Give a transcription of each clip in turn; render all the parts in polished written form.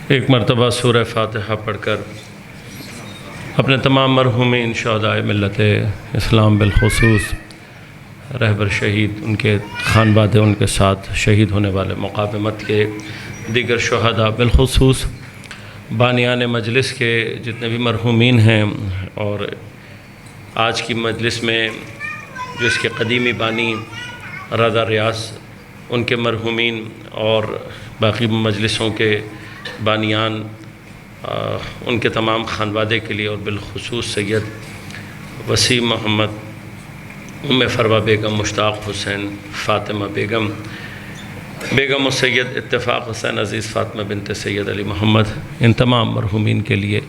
ایک مرتبہ سورہ فاتحہ پڑھ کر اپنے تمام مرحومین شہدائے ملت اسلام بالخصوص رہبر شہید، ان کے خانوادے، ان کے ساتھ شہید ہونے والے مقاومت کے دیگر شہداء، بالخصوص بانیان مجلس کے جتنے بھی مرحومین ہیں، اور آج کی مجلس میں جو اس کے قدیمی بانی رضا ریاض، ان کے مرحومین، اور باقی مجلسوں کے بانیان، ان کے تمام خانوادے کے لیے، اور بالخصوص سید وسیم محمد، ام فروہ بیگم، مشتاق حسین، فاطمہ بیگم، بیگم السید اتفاق حسین عزیز فاطمہ بنت سید علی محمد، ان تمام مرحومین کے لیے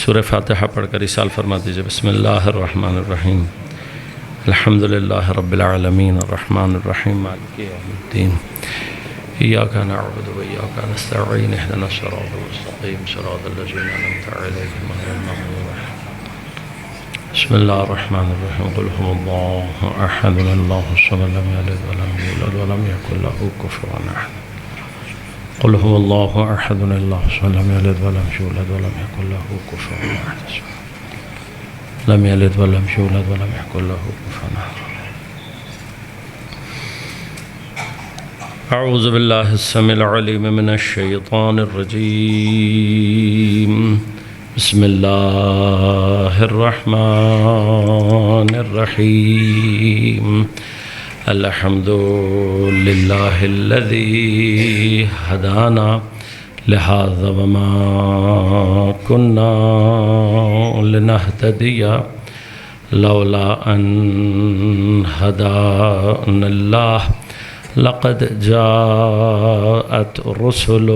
سورہ فاتحہ پڑھ کر ارسال فرما دیجئے۔ بسم اللہ الرحمن الرحیم، الحمدللہ رب العالمین، الرحمن الرحیم، مالک یوم الدین، ایاک نعبد و ایاک نستعین، اہدنا الصراط المستقیم، صراط الذین انعمت علیہم غیر المغضوب علیہم۔ بسم اللہ الرحمن الرحیم، قل هو اللہ احد اللہ الصمد لم یلد ولم یولد ولم یکن له کفوا احد۔ قل هو اللہ احد اللہ الصمد لم یلد ولم یولد ولم یکن له کفوا احد۔ لم یلد ولم یولد ولم یکن له کفوا احد۔ اعوذ باللہ السمیع العلیم من الشیطان الرجیم، بسم اللہ الرحمن الرحیم، الحمد للہ الذی ہدانا لہذا وما کنا لنہتدی لولا ان ہدانا اللہ، لقد جاءت رسل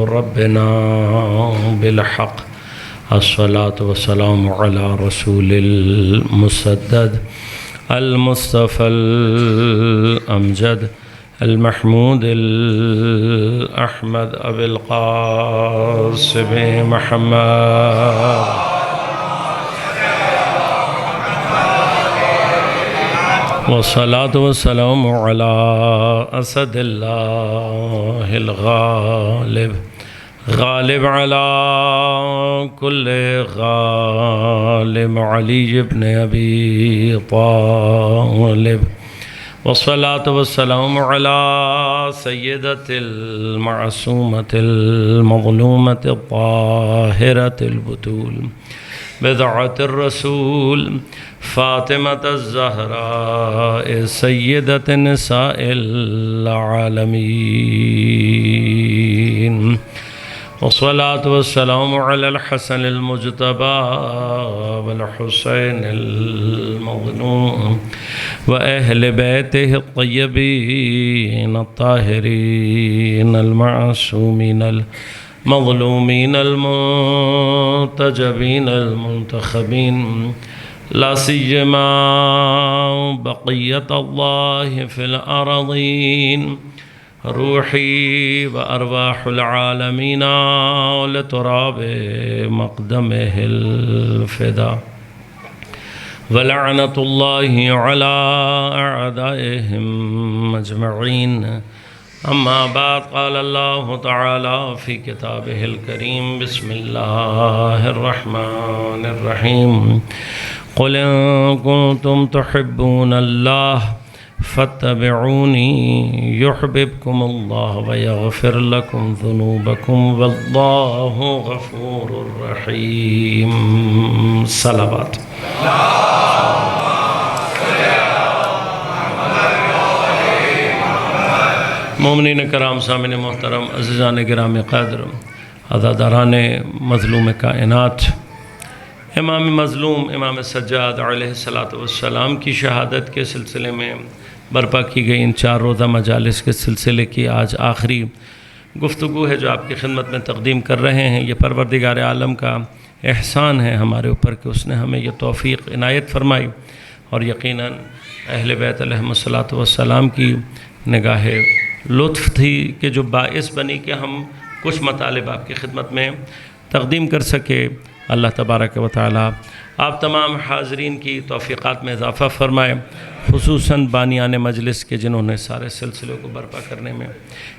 ربنا بالحق، الصلاة والسلام على رسول المسدد المصطفى الأمجد المحمود الأحمد أبي القاسم محمد، والصلاة والسلام على أسد الله الغالب، غالب على كل غالب، علي بن أبي طالب، والصلاة والسلام على سيدة المعصومة المظلومة الطاهرة البتول، بضعة الرسول فاطمة الزهراء سيدة نساء العالمين، والصلاة والسلام على الحسن المجتبى والحسين المظلوم وأهل بيته الطيبين الطاهرين المعصومين المظلومين المنتجبين المنتخبين، لا سيما بقية الله في الأرضين، روحي وأرواح العالمين لتراب مقدمه الفدا، ولعنة الله على أعدائهم أجمعين، أما بعد، قال الله تعالى في كتابه الكريم، بسم الله الرحمن الرحيم، قل إن كنتم تحبون الله فاتبعوني يحببكم الله ويغفر لكم ذنوبكم والله غفور رحيم۔ صلوات۔ مومنین کرام، سامعین محترم، عزیزان گرامی قدر، عزاداران مظلوم کائنات، امام مظلوم امام سجاد علیہ السلام کی شہادت کے سلسلے میں برپا کی گئی ان 4 روزہ مجالس کے سلسلے کی آج آخری گفتگو ہے جو آپ کی خدمت میں تقدیم کر رہے ہیں۔ یہ پروردگار عالم کا احسان ہے ہمارے اوپر کہ اس نے ہمیں یہ توفیق عنایت فرمائی، اور یقیناً اہل بیت علیہم الصلاۃ والسلام کی نگاہ لطف تھی کہ جو باعث بنی کہ ہم کچھ مطالب آپ کی خدمت میں تقدیم کر سکے۔ اللہ تبارک و تعالی آپ تمام حاضرین کی توفیقات میں اضافہ فرمائے، خصوصاً بانیان مجلس کے جنہوں نے سارے سلسلے کو برپا کرنے میں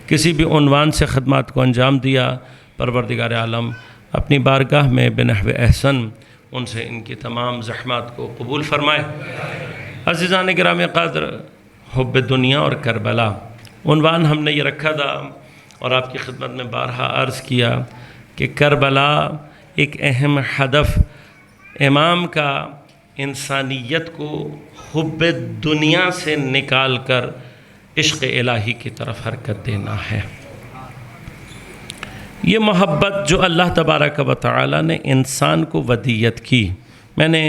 کسی بھی عنوان سے خدمات کو انجام دیا۔ پروردگار عالم اپنی بارگاہ میں بنحو احسن ان سے ان کی تمام زحمات کو قبول فرمائے۔ عزیزان گرامی قدر، حب دنیا اور کربلا عنوان ہم نے یہ رکھا تھا اور آپ کی خدمت میں بارہا عرض کیا کہ کربلا ایک اہم ہدف امام کا انسانیت کو حب دنیا سے نکال کر عشق الہی کی طرف حرکت دینا ہے۔ یہ محبت جو اللہ تبارک و تعالی نے انسان کو ودیت کی، میں نے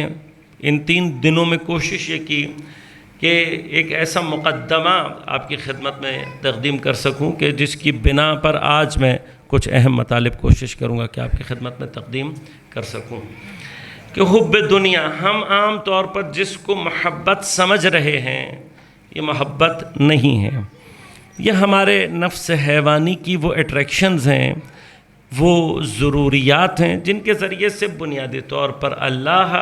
ان 3 دنوں میں کوشش یہ کی کہ ایک ایسا مقدمہ آپ کی خدمت میں تقدیم کر سکوں کہ جس کی بنا پر آج میں کچھ اہم مطالب کوشش کروں گا کہ آپ کی خدمت میں تقدیم کر سکوں۔ کہ حب دنیا، ہم عام طور پر جس کو محبت سمجھ رہے ہیں یہ محبت نہیں ہے، یہ ہمارے نفس حیوانی کی وہ اٹریکشنز ہیں، وہ ضروریات ہیں جن کے ذریعے سے بنیادی طور پر اللہ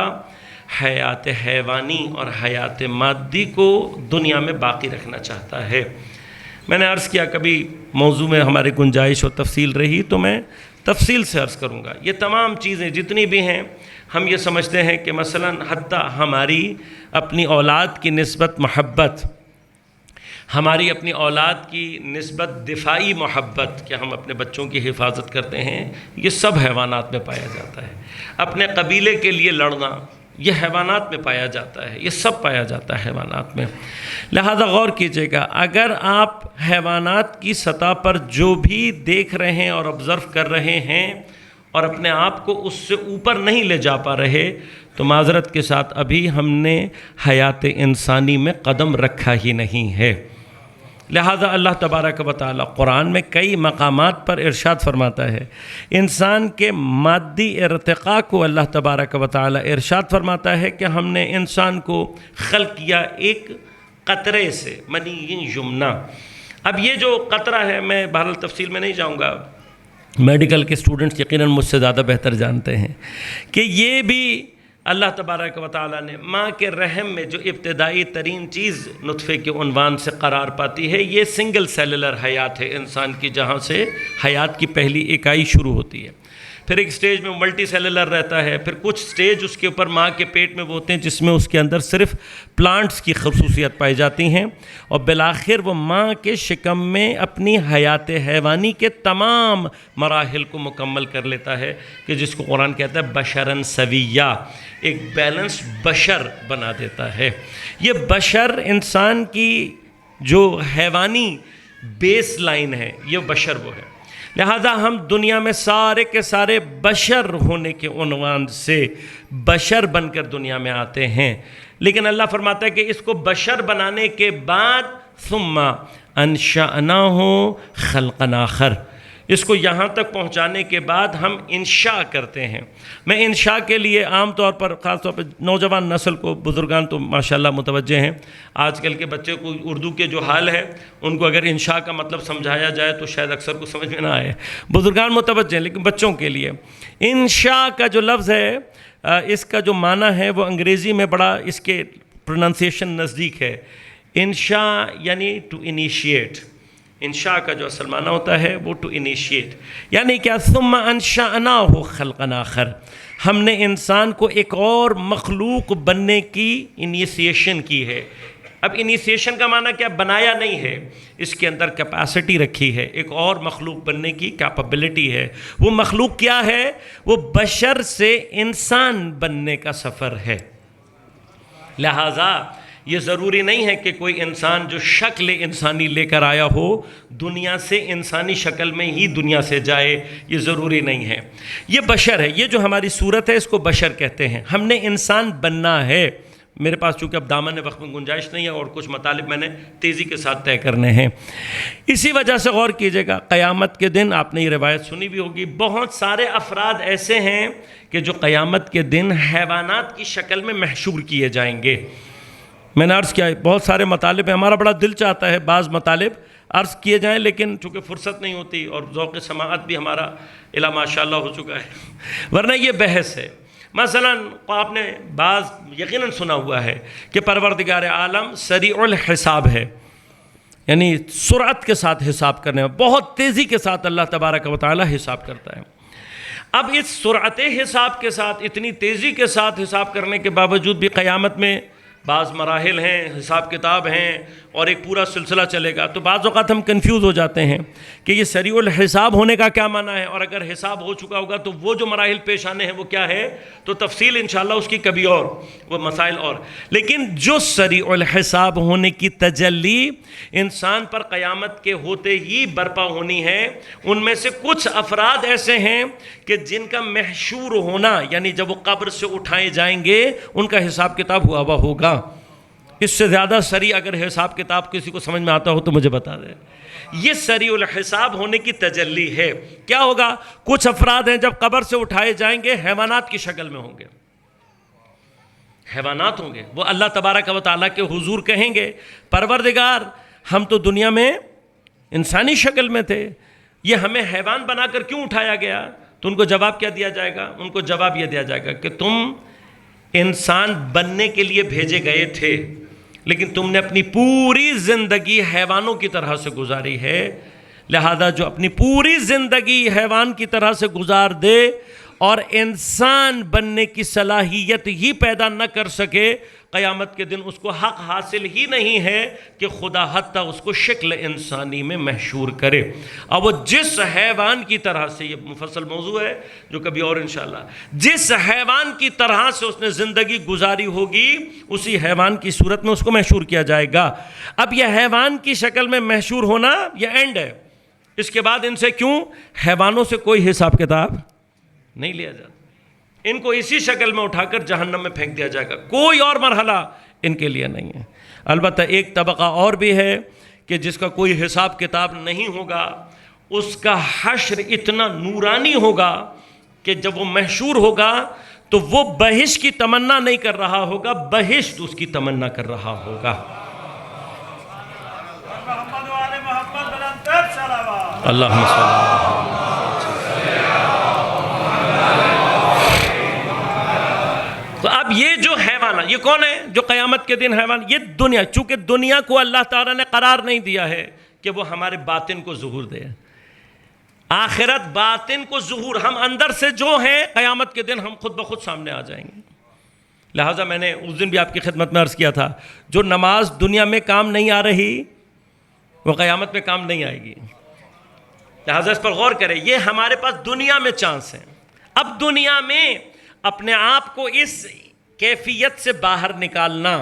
حیات حیوانی اور حیات مادی کو دنیا میں باقی رکھنا چاہتا ہے۔ میں نے عرض کیا کبھی موضوع میں ہماری گنجائش اور تفصیل رہی تو میں تفصیل سے عرض کروں گا۔ یہ تمام چیزیں جتنی بھی ہیں ہم یہ سمجھتے ہیں کہ مثلاً حتیٰ ہماری اپنی اولاد کی نسبت محبت، ہماری اپنی اولاد کی نسبت دفاعی محبت کہ ہم اپنے بچوں کی حفاظت کرتے ہیں، یہ سب حیوانات میں پایا جاتا ہے۔ اپنے قبیلے کے لیے لڑنا یہ حیوانات میں پایا جاتا ہے، یہ سب پایا جاتا ہے حیوانات میں۔ لہذا غور کیجئے گا، اگر آپ حیوانات کی سطح پر جو بھی دیکھ رہے ہیں اور آبزرو کر رہے ہیں اور اپنے آپ کو اس سے اوپر نہیں لے جا پا رہے تو معذرت کے ساتھ ابھی ہم نے حیات انسانی میں قدم رکھا ہی نہیں ہے۔ لہذا اللہ تبارک و تعالی قرآن میں کئی مقامات پر ارشاد فرماتا ہے، انسان کے مادی ارتقاء کو اللہ تبارک و تعالی ارشاد فرماتا ہے کہ ہم نے انسان کو خلق کیا ایک قطرے سے، منی یمنا۔ اب یہ جو قطرہ ہے، میں بہرحال تفصیل میں نہیں جاؤں گا، میڈیکل کے اسٹوڈنٹس یقیناً مجھ سے زیادہ بہتر جانتے ہیں کہ یہ بھی اللہ تبارک و تعالیٰ نے ماں کے رحم میں جو ابتدائی ترین چیز نطفے کے عنوان سے قرار پاتی ہے، یہ سنگل سیلولر حیات ہے انسان کی، جہاں سے حیات کی پہلی اکائی شروع ہوتی ہے۔ پھر ایک سٹیج میں ملٹی سیلولر رہتا ہے، پھر کچھ سٹیج اس کے اوپر ماں کے پیٹ میں وہ ہوتے ہیں جس میں اس کے اندر صرف پلانٹس کی خصوصیت پائی جاتی ہیں، اور بالآخر وہ ماں کے شکم میں اپنی حیات حیوانی کے تمام مراحل کو مکمل کر لیتا ہے کہ جس کو قرآن کہتا ہے بشراً سویہ، ایک بیلنس بشر بنا دیتا ہے۔ یہ بشر انسان کی جو حیوانی بیس لائن ہے، یہ بشر وہ ہے۔ لہذا ہم دنیا میں سارے کے سارے بشر ہونے کے عنوان سے بشر بن کر دنیا میں آتے ہیں، لیکن اللہ فرماتا ہے کہ اس کو بشر بنانے کے بعد ثم انشأناہ خلقا آخر، اس کو یہاں تک پہنچانے کے بعد ہم انشاء کرتے ہیں۔ میں انشاء کے لیے عام طور پر، خاص طور پر نوجوان نسل کو، بزرگان تو ماشاءاللہ متوجہ ہیں، آج کل کے بچے کو اردو کے جو حال ہے ان کو اگر انشاء کا مطلب سمجھایا جائے تو شاید اکثر کو سمجھ میں نہ آئے، بزرگان متوجہ ہیں، لیکن بچوں کے لیے انشاء کا جو لفظ ہے، اس کا جو معنی ہے وہ انگریزی میں بڑا اس کے پروننسیشن نزدیک ہے۔ انشاء یعنی ٹو انیشیٹ، انشاء کا جو اصل معنی ہوتا ہے وہ ٹو انیشیٹ، یعنی کیا ثم انشأناہ خلقا آخر، ہم نے انسان کو ایک اور مخلوق بننے کی انیشیشن کی ہے۔ اب انیشیشن کا معنی کیا؟ بنایا نہیں ہے، اس کے اندر کیپیسٹی رکھی ہے، ایک اور مخلوق بننے کی کیپیبلٹی ہے۔ وہ مخلوق کیا ہے؟ وہ بشر سے انسان بننے کا سفر ہے۔ لہٰذا یہ ضروری نہیں ہے کہ کوئی انسان جو شکل انسانی لے کر آیا ہو دنیا سے انسانی شکل میں ہی دنیا سے جائے، یہ ضروری نہیں ہے۔ یہ بشر ہے، یہ جو ہماری صورت ہے اس کو بشر کہتے ہیں۔ ہم نے انسان بننا ہے۔ میرے پاس چونکہ اب دامن وقت میں گنجائش نہیں ہے اور کچھ مطالب میں نے تیزی کے ساتھ طے کرنے ہیں، اسی وجہ سے غور کیجئے گا، قیامت کے دن آپ نے یہ روایت سنی بھی ہوگی، بہت سارے افراد ایسے ہیں کہ جو قیامت کے دن حیوانات کی شکل میں محشور کیے جائیں گے۔ میں نے عرض کیا بہت سارے مطالب ہیں، ہمارا بڑا دل چاہتا ہے بعض مطالب عرض کیے جائیں، لیکن چونکہ فرصت نہیں ہوتی اور ذوق سماعت بھی ہمارا الا ماشاءاللہ ہو چکا ہے، ورنہ یہ بحث ہے۔ مثلا آپ نے بعض یقیناً سنا ہوا ہے کہ پروردگار عالم سریع الحساب ہے، یعنی سرعت کے ساتھ حساب کرنے میں، بہت تیزی کے ساتھ اللہ تبارک و تعالی حساب کرتا ہے۔ اب اس سرعت حساب کے ساتھ، اتنی تیزی کے ساتھ حساب کرنے کے باوجود بھی قیامت میں بعض مراحل ہیں، حساب کتاب ہیں، اور ایک پورا سلسلہ چلے گا، تو بعض اوقات ہم کنفیوز ہو جاتے ہیں کہ یہ سریع الحساب ہونے کا کیا معنی ہے، اور اگر حساب ہو چکا ہوگا تو وہ جو مراحل پیش آنے ہیں وہ کیا ہے، تو تفصیل انشاءاللہ اس کی کبھی اور، وہ مسائل اور۔ لیکن جو سریع الحساب ہونے کی تجلی انسان پر قیامت کے ہوتے ہی برپا ہونی ہے، ان میں سے کچھ افراد ایسے ہیں کہ جن کا محشور ہونا، یعنی جب وہ قبر سے اٹھائے جائیں گے ان کا حساب کتاب ہوا ہوا ہوگا۔ اس سے زیادہ سریع اگر حساب کتاب کسی کو سمجھ میں آتا ہو تو مجھے بتا دیں۔ یہ سریع الحساب ہونے کی تجلی ہے۔ کیا ہوگا؟ کچھ افراد ہیں جب قبر سے اٹھائے جائیں گے حیوانات کی شکل میں ہوں گے، حیوانات ہوں گے، وہ اللہ تبارک و تعالیٰ کے حضور کہیں گے پروردگار ہم تو دنیا میں انسانی شکل میں تھے، یہ ہمیں حیوان بنا کر کیوں اٹھایا گیا؟ تو ان کو جواب کیا دیا جائے گا؟ ان کو جواب یہ دیا جائے گا کہ تم انسان بننے کے لیے بھیجے گئے تھے، لیکن تم نے اپنی پوری زندگی حیوانوں کی طرح سے گزاری ہے، لہذا جو اپنی پوری زندگی حیوان کی طرح سے گزار دے اور انسان بننے کی صلاحیت ہی پیدا نہ کر سکے، قیامت کے دن اس کو حق حاصل ہی نہیں ہے کہ خدا حتیٰ اس کو شکل انسانی میں محشور کرے۔ اب وہ جس حیوان کی طرح سے، یہ مفصل موضوع ہے جو کبھی اور انشاءاللہ، جس حیوان کی طرح سے اس نے زندگی گزاری ہوگی اسی حیوان کی صورت میں اس کو محشور کیا جائے گا۔ اب یہ حیوان کی شکل میں محشور ہونا یہ اینڈ ہے، اس کے بعد ان سے کیوں حیوانوں سے کوئی حساب کتاب نہیں لیا جاتا، ان کو اسی شکل میں اٹھا کر جہنم میں پھینک دیا جائے گا، کوئی اور مرحلہ ان کے لیے نہیں ہے۔ البتہ ایک طبقہ اور بھی ہے کہ جس کا کوئی حساب کتاب نہیں ہوگا، اس کا حشر اتنا نورانی ہوگا کہ جب وہ محشور ہوگا تو وہ بہشت کی تمنا نہیں کر رہا ہوگا، بہشت اس کی تمنا کر رہا ہوگا۔ اللہم صلی اللہ علیہ وسلم۔ تو اب یہ جو حیوان، یہ کون ہے جو قیامت کے دن حیوان، یہ دنیا، چونکہ دنیا کو اللہ تعالیٰ نے قرار نہیں دیا ہے کہ وہ ہمارے باطن کو ظہور دے، آخرت باطن کو ظہور، ہم اندر سے جو ہیں قیامت کے دن ہم خود بخود سامنے آ جائیں گے۔ لہٰذا میں نے اس دن بھی آپ کی خدمت میں عرض کیا تھا، جو نماز دنیا میں کام نہیں آ رہی وہ قیامت میں کام نہیں آئے گی، لہٰذا اس پر غور کریں۔ یہ ہمارے پاس دنیا میں چانس ہے، اب دنیا میں اپنے آپ کو اس کیفیت سے باہر نکالنا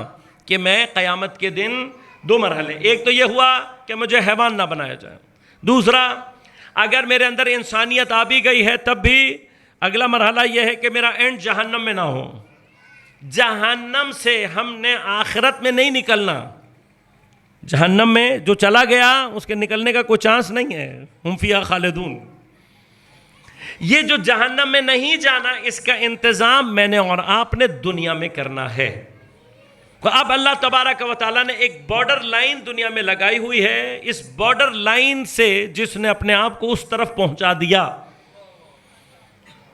کہ میں قیامت کے دن دو مرحلے، ایک تو یہ ہوا کہ مجھے حیوان نہ بنایا جائے، دوسرا اگر میرے اندر انسانیت آ بھی گئی ہے تب بھی اگلا مرحلہ یہ ہے کہ میرا اینڈ جہنم میں نہ ہو۔ جہنم سے ہم نے آخرت میں نہیں نکلنا، جہنم میں جو چلا گیا اس کے نکلنے کا کوئی چانس نہیں ہے، ہم فیہا خالدون۔ یہ جو جہنم میں نہیں جانا، اس کا انتظام میں نے اور آپ نے دنیا میں کرنا ہے۔ تو اب اللہ تبارک و تعالیٰ نے ایک بارڈر لائن دنیا میں لگائی ہوئی ہے، اس بارڈر لائن سے جس نے اپنے آپ کو اس طرف پہنچا دیا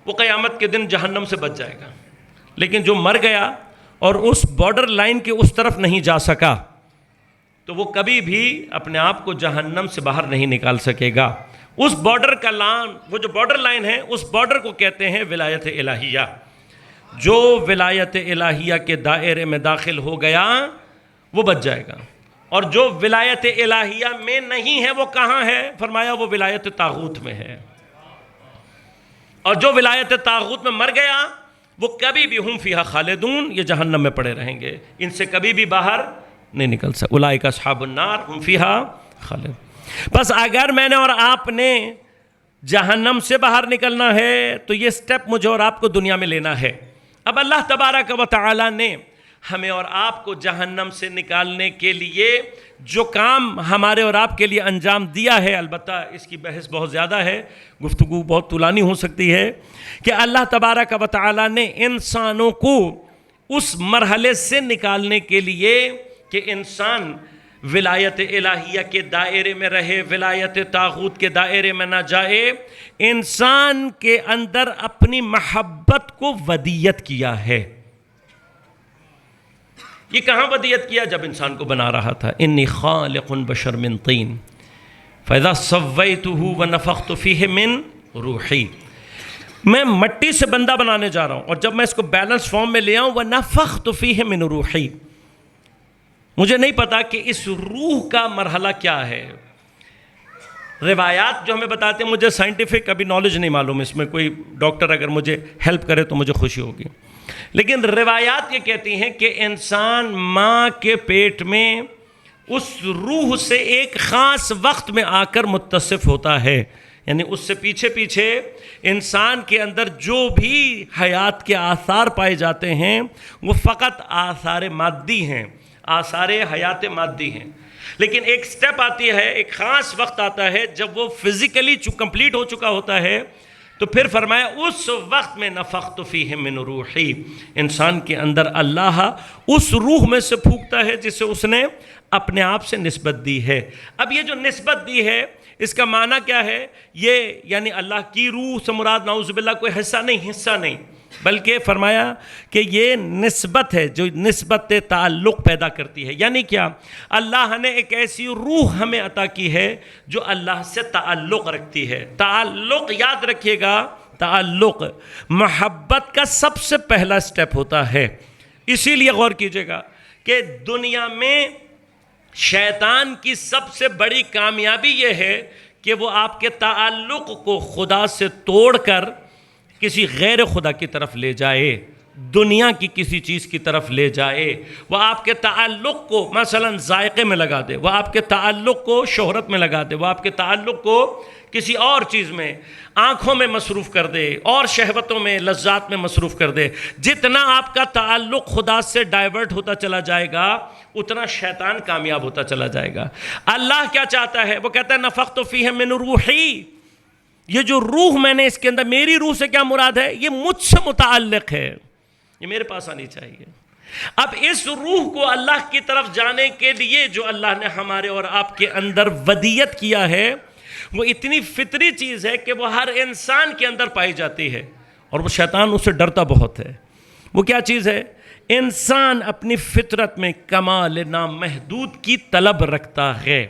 وہ قیامت کے دن جہنم سے بچ جائے گا، لیکن جو مر گیا اور اس بارڈر لائن کے اس طرف نہیں جا سکا تو وہ کبھی بھی اپنے آپ کو جہنم سے باہر نہیں نکال سکے گا۔ اس بارڈر کا لائن، وہ جو بارڈر لائن ہے، اس بارڈر کو کہتے ہیں ولایت الہیہ۔ جو ولایت الہیہ کے دائرے میں داخل ہو گیا وہ بچ جائے گا، اور جو ولایت الہیہ میں نہیں ہے وہ کہاں ہے؟ فرمایا وہ ولایت طاغوت میں ہے، اور جو ولایت طاغوت میں مر گیا وہ کبھی بھی ہم فیہا خالدون، یہ جہنم میں پڑے رہیں گے، ان سے کبھی بھی باہر نہیں نکل سکتے۔ اولئک اصحاب النار ہم فیہا خالدون۔ بس اگر میں نے اور آپ نے جہنم سے باہر نکلنا ہے تو یہ سٹیپ مجھے اور آپ کو دنیا میں لینا ہے۔ اب اللہ تبارک و تعالیٰ نے ہمیں اور آپ کو جہنم سے نکالنے کے لیے جو کام ہمارے اور آپ کے لیے انجام دیا ہے، البتہ اس کی بحث بہت زیادہ ہے، گفتگو بہت طولانی ہو سکتی ہے، کہ اللہ تبارک و تعالیٰ نے انسانوں کو اس مرحلے سے نکالنے کے لیے کہ انسان ولایت الہیہ کے دائرے میں رہے، ولایت طاغوت کے دائرے میں نہ جائے، انسان کے اندر اپنی محبت کو ودیت کیا ہے۔ یہ کہاں ودیت کیا؟ جب انسان کو بنا رہا تھا، انی خالق بشر من طین فاذا سویتہ ونفخت فیہ من روحی، میں مٹی سے بندہ بنانے جا رہا ہوں، اور جب میں اس کو بیلنس فارم میں لے آؤں، ونفخت فیہ من روحی، مجھے نہیں پتا کہ اس روح کا مرحلہ کیا ہے۔ روایات جو ہمیں بتاتے ہیں، مجھے سائنٹیفک ابھی نالج نہیں معلوم، اس میں کوئی ڈاکٹر اگر مجھے ہیلپ کرے تو مجھے خوشی ہوگی، لیکن روایات یہ کہتی ہیں کہ انسان ماں کے پیٹ میں اس روح سے ایک خاص وقت میں آ کر متصف ہوتا ہے، یعنی اس سے پیچھے پیچھے انسان کے اندر جو بھی حیات کے آثار پائے جاتے ہیں وہ فقط آثار مادی ہیں، آثار حیات مادی ہیں، لیکن ایک سٹیپ آتی ہے، ایک خاص وقت آتا ہے جب وہ فزیکلی کمپلیٹ ہو چکا ہوتا ہے، تو پھر فرمایا اس وقت میں نفخت فیہ من روحی، انسان کے اندر اللہ اس روح میں سے پھونکتا ہے جسے اس نے اپنے آپ سے نسبت دی ہے۔ اب یہ جو نسبت دی ہے اس کا معنی کیا ہے؟ یہ یعنی اللہ کی روح سے مراد نعوذ باللہ کوئی حصہ نہیں، بلکہ فرمایا کہ یہ نسبت ہے جو نسبت تعلق پیدا کرتی ہے۔ یعنی کیا؟ اللہ نے ایک ایسی روح ہمیں عطا کی ہے جو اللہ سے تعلق رکھتی ہے۔ تعلق یاد رکھیے گا، تعلق محبت کا سب سے پہلا سٹیپ ہوتا ہے۔ اسی لیے غور کیجئے گا کہ دنیا میں شیطان کی سب سے بڑی کامیابی یہ ہے کہ وہ آپ کے تعلق کو خدا سے توڑ کر کسی غیر خدا کی طرف لے جائے، دنیا کی کسی چیز کی طرف لے جائے، وہ آپ کے تعلق کو مثلا ذائقے میں لگا دے، وہ آپ کے تعلق کو شہرت میں لگا دے، وہ آپ کے تعلق کو کسی اور چیز میں، آنکھوں میں مصروف کر دے اور شہوتوں میں، لذات میں مصروف کر دے۔ جتنا آپ کا تعلق خدا سے ڈائیورٹ ہوتا چلا جائے گا اتنا شیطان کامیاب ہوتا چلا جائے گا۔ اللہ کیا چاہتا ہے؟ وہ کہتا ہے نفخت فیہ من روحی، یہ جو روح میں نے اس کے اندر، میری روح سے کیا مراد ہے؟ یہ مجھ سے متعلق ہے، یہ میرے پاس آنی چاہیے۔ اب اس روح کو اللہ کی طرف جانے کے لیے جو اللہ نے ہمارے اور آپ کے اندر ودیت کیا ہے، وہ اتنی فطری چیز ہے کہ وہ ہر انسان کے اندر پائی جاتی ہے، اور وہ شیطان اس سے ڈرتا بہت ہے۔ وہ کیا چیز ہے؟ انسان اپنی فطرت میں کمال نامحدود کی طلب رکھتا ہے۔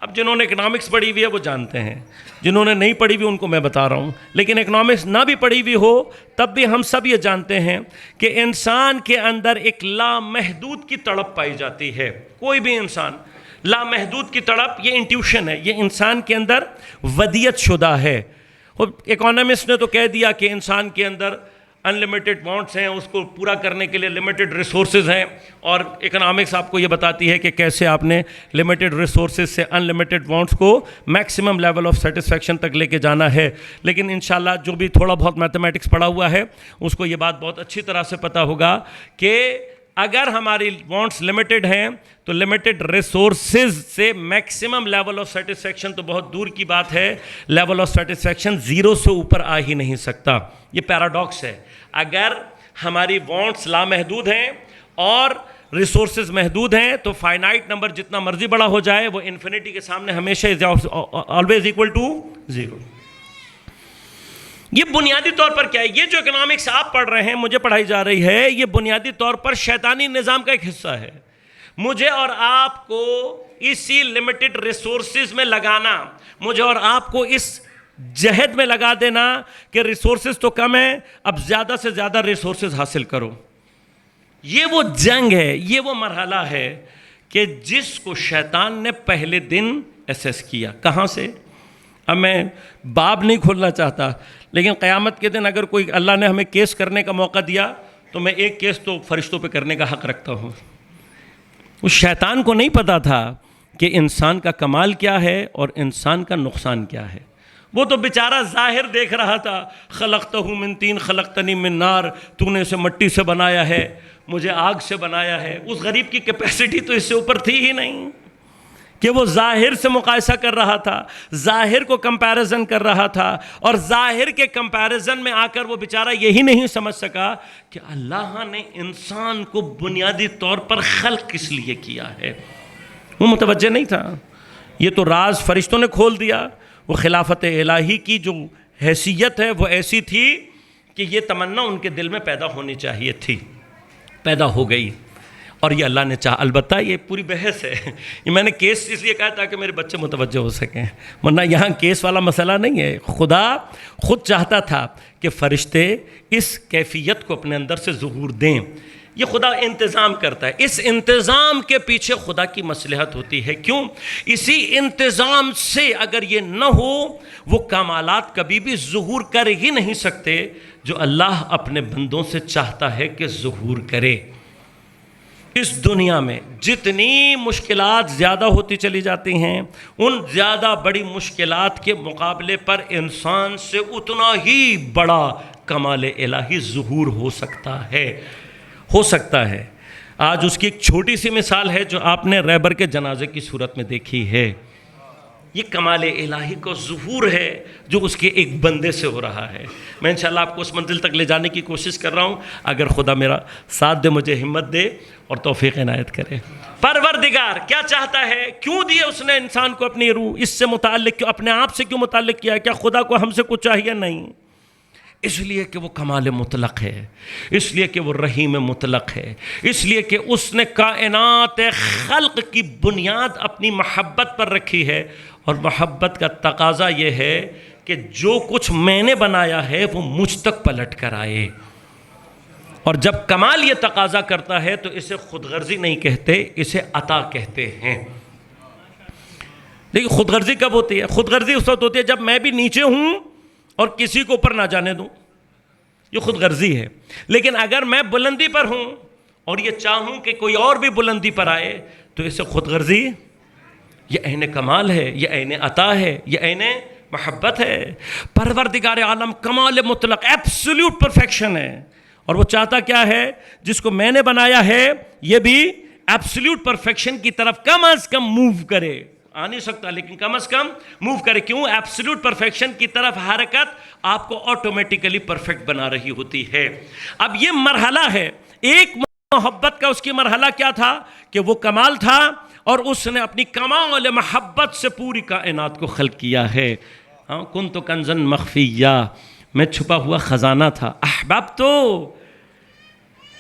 اب جنہوں نے اکنامکس پڑھی ہوئی ہے وہ جانتے ہیں، جنہوں نے نہیں پڑھی ہوئی ان کو میں بتا رہا ہوں، لیکن اکنامکس نہ بھی پڑھی ہوئی ہو تب بھی ہم سب یہ جانتے ہیں کہ انسان کے اندر ایک لامحدود کی تڑپ پائی جاتی ہے۔ کوئی بھی انسان لامحدود کی تڑپ، یہ انٹیوشن ہے، یہ انسان کے اندر ودیت شدہ ہے۔ اکانومسٹ نے تو کہہ دیا کہ انسان کے اندر انلمیٹڈ وانٹس ہیں، اس کو پورا کرنے کے لیے لمیٹڈ ریسورسز ہیں، اور اکنامکس آپ کو یہ بتاتی ہے کہ کیسے آپ نے لمیٹڈ ریسورسز سے انلمیٹڈ وانٹس کو میکسیمم لیول آف سیٹسفیکشن تک لے کے جانا ہے۔ لیکن انشاءاللہ جو بھی تھوڑا بہت میتھمیٹکس پڑھا ہوا ہے اس کو یہ بات بہت اچھی طرح سے پتہ ہوگا کہ اگر ہماری وانٹس لمیٹڈ ہیں تو لمیٹڈ ریسورسز سے میکسیمم لیول آف سیٹسفیکشن تو بہت دور کی بات ہے، لیول آف سیٹسفیکشن زیرو سے اوپر آ ہی نہیں سکتا۔ یہ پیراڈاکس ہے، اگر ہماری وانٹس لامحدود ہیں اور ریسورسز محدود ہیں تو فائنائٹ نمبر جتنا مرضی بڑا ہو جائے وہ انفینٹی کے سامنے ہمیشہ آلویز ایکول ٹو زیرو۔ یہ بنیادی طور پر کیا ہے؟ یہ جو اکنامکس آپ پڑھ رہے ہیں، مجھے پڑھائی جا رہی ہے، یہ بنیادی طور پر شیطانی نظام کا ایک حصہ ہے۔ مجھے اور آپ کو اسی لمیٹڈ ریسورسز میں لگانا، مجھے اور آپ کو اس جہد میں لگا دینا کہ ریسورسز تو کم ہیں، اب زیادہ سے زیادہ ریسورسز حاصل کرو۔ یہ وہ جنگ ہے، یہ وہ مرحلہ ہے کہ جس کو شیطان نے پہلے دن ایسیس کیا۔ کہاں سے؟ اب میں باب نہیں کھولنا چاہتا، لیکن قیامت کے دن اگر کوئی اللہ نے ہمیں کیس کرنے کا موقع دیا تو میں ایک کیس تو فرشتوں پہ کرنے کا حق رکھتا ہوں۔ اس شیطان کو نہیں پتا تھا کہ انسان کا کمال کیا ہے اور انسان کا نقصان کیا ہے۔ وہ تو بیچارہ ظاہر دیکھ رہا تھا، خلقتہ من طین خلقتنی من نار، تو نے اسے مٹی سے بنایا ہے، مجھے آگ سے بنایا ہے۔ اس غریب کی کیپیسٹی تو اس سے اوپر تھی ہی نہیں کہ وہ ظاہر سے مقایسہ کر رہا تھا، ظاہر کو کمپیریزن کر رہا تھا، اور ظاہر کے کمپیریزن میں آ کر وہ بیچارہ یہی نہیں سمجھ سکا کہ اللہ نے انسان کو بنیادی طور پر خلق کس لیے کیا ہے۔ وہ متوجہ نہیں تھا۔ یہ تو راز فرشتوں نے کھول دیا۔ وہ خلافت الہی کی جو حیثیت ہے وہ ایسی تھی کہ یہ تمنا ان کے دل میں پیدا ہونی چاہیے تھی، پیدا ہو گئی، اور یہ اللہ نے چاہا۔ البتہ یہ پوری بحث ہے، یہ میں نے کیس اس لیے کہا تاکہ میرے بچے متوجہ ہو سکیں، ورنہ یہاں کیس والا مسئلہ نہیں ہے۔ خدا خود چاہتا تھا کہ فرشتے اس کیفیت کو اپنے اندر سے ظہور دیں۔ یہ خدا انتظام کرتا ہے، اس انتظام کے پیچھے خدا کی مصلحت ہوتی ہے۔ کیوں؟ اسی انتظام سے اگر یہ نہ ہو، وہ کمالات کبھی بھی ظہور کر ہی نہیں سکتے جو اللہ اپنے بندوں سے چاہتا ہے کہ ظہور کرے۔ اس دنیا میں جتنی مشکلات زیادہ ہوتی چلی جاتی ہیں، ان زیادہ بڑی مشکلات کے مقابلے پر انسان سے اتنا ہی بڑا کمال الہی ظہور ہو سکتا ہے۔ آج اس کی ایک چھوٹی سی مثال ہے جو آپ نے رہبر کے جنازے کی صورت میں دیکھی ہے۔ یہ کمال الہی کا ظہور ہے جو اس کے ایک بندے سے ہو رہا ہے۔ میں انشاءاللہ آپ کو اس منزل تک لے جانے کی کوشش کر رہا ہوں، اگر خدا میرا ساتھ دے، مجھے ہمت دے اور توفیق عنایت کرے۔ پروردگار کیا چاہتا ہے؟ کیوں دیے اس نے انسان کو اپنی روح؟ اس سے متعلق کیوں، اپنے آپ سے کیوں متعلق کیا؟ کیا خدا کو ہم سے کچھ چاہیے؟ نہیں، اس لیے کہ وہ کمال مطلق ہے، اس لیے کہ وہ رحیم مطلق ہے، اس لیے کہ اس نے کائنات خلق کی بنیاد اپنی محبت پر رکھی ہے، اور محبت کا تقاضا یہ ہے کہ جو کچھ میں نے بنایا ہے وہ مجھ تک پلٹ کر آئے۔ اور جب کمال یہ تقاضا کرتا ہے تو اسے خود غرضی نہیں کہتے، اسے عطا کہتے ہیں۔ دیکھیں خود غرضی کب ہوتی ہے؟ خود غرضی اس وقت ہوتی ہے جب میں بھی نیچے ہوں اور کسی کو اوپر نہ جانے دوں، یہ خود غرضی ہے۔ لیکن اگر میں بلندی پر ہوں اور یہ چاہوں کہ کوئی اور بھی بلندی پر آئے تو اسے خود غرضی، یہ عین کمال ہے، یہ عین عطا ہے، یہ عین محبت ہے۔ پروردگار عالم کمال مطلق، ایبسولوٹ پرفیکشن ہے، اور وہ چاہتا کیا ہے؟ جس کو میں نے بنایا ہے یہ بھی ایبسولوٹ پرفیکشن کی طرف کم از کم موو کرے۔ آ نہیں سکتا لیکن کم از کم موو کرے۔ کیوں؟ ایبسولوٹ پرفیکشن کی طرف حرکت آپ کو آٹومیٹیکلی پرفیکٹ بنا رہی ہوتی ہے۔ اب یہ مرحلہ ہے، ایک محبت کا اس کی مرحلہ کیا تھا کہ وہ کمال تھا، اور اس نے اپنی کمال محبت سے پوری کائنات کو خلق کیا ہے۔ کنت کنزا مخفیہ، میں چھپا ہوا خزانہ تھا۔ احباب تو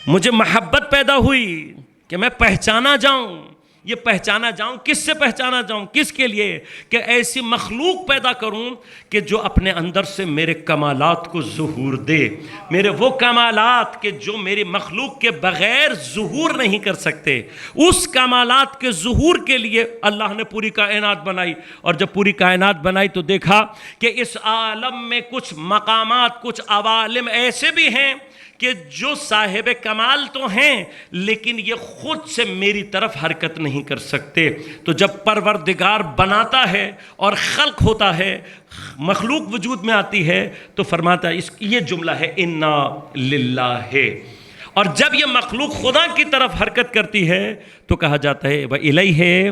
مجھے محبت پیدا ہوئی کہ میں پہچانا جاؤں۔ یہ پہچانا جاؤں، کس سے پہچانا جاؤں؟ کس کے لیے؟ کہ ایسی مخلوق پیدا کروں کہ جو اپنے اندر سے میرے کمالات کو ظہور دے، میرے وہ کمالات کہ جو میری مخلوق کے بغیر ظہور نہیں کر سکتے۔ اس کمالات کے ظہور کے لیے اللہ نے پوری کائنات بنائی، اور جب پوری کائنات بنائی تو دیکھا کہ اس عالم میں کچھ مقامات، کچھ عوالم ایسے بھی ہیں کہ جو صاحب کمال تو ہیں لیکن یہ خود سے میری طرف حرکت نہیں کر سکتے۔ تو جب پروردگار بناتا ہے اور خلق ہوتا ہے، مخلوق وجود میں آتی ہے، تو فرماتا ہے یہ جملہ ہے انا للہ، اور جب یہ مخلوق خدا کی طرف حرکت کرتی ہے تو کہا جاتا ہے وَإِلَيْهِ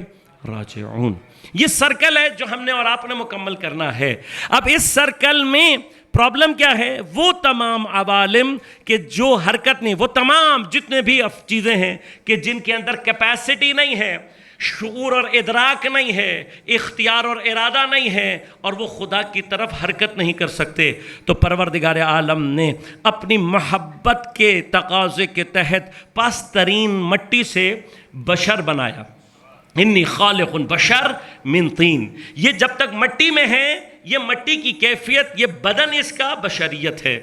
رَاجِعُونَ۔ یہ سرکل ہے جو ہم نے اور آپ نے مکمل کرنا ہے۔ اب اس سرکل میں پرابلم کیا ہے؟ وہ تمام عوالم کہ جو حرکت نہیں، وہ تمام جتنے بھی چیزیں ہیں کہ جن کے اندر کیپیسٹی نہیں ہے، شعور اور ادراک نہیں ہے، اختیار اور ارادہ نہیں ہے، اور وہ خدا کی طرف حرکت نہیں کر سکتے، تو پروردگار عالم نے اپنی محبت کے تقاضے کے تحت پاس ترین مٹی سے بشر بنایا۔ انی خالق بشر من طین، یہ جب تک مٹی میں ہے، یہ مٹی کی کیفیت، یہ بدن اس کا بشریت ہے۔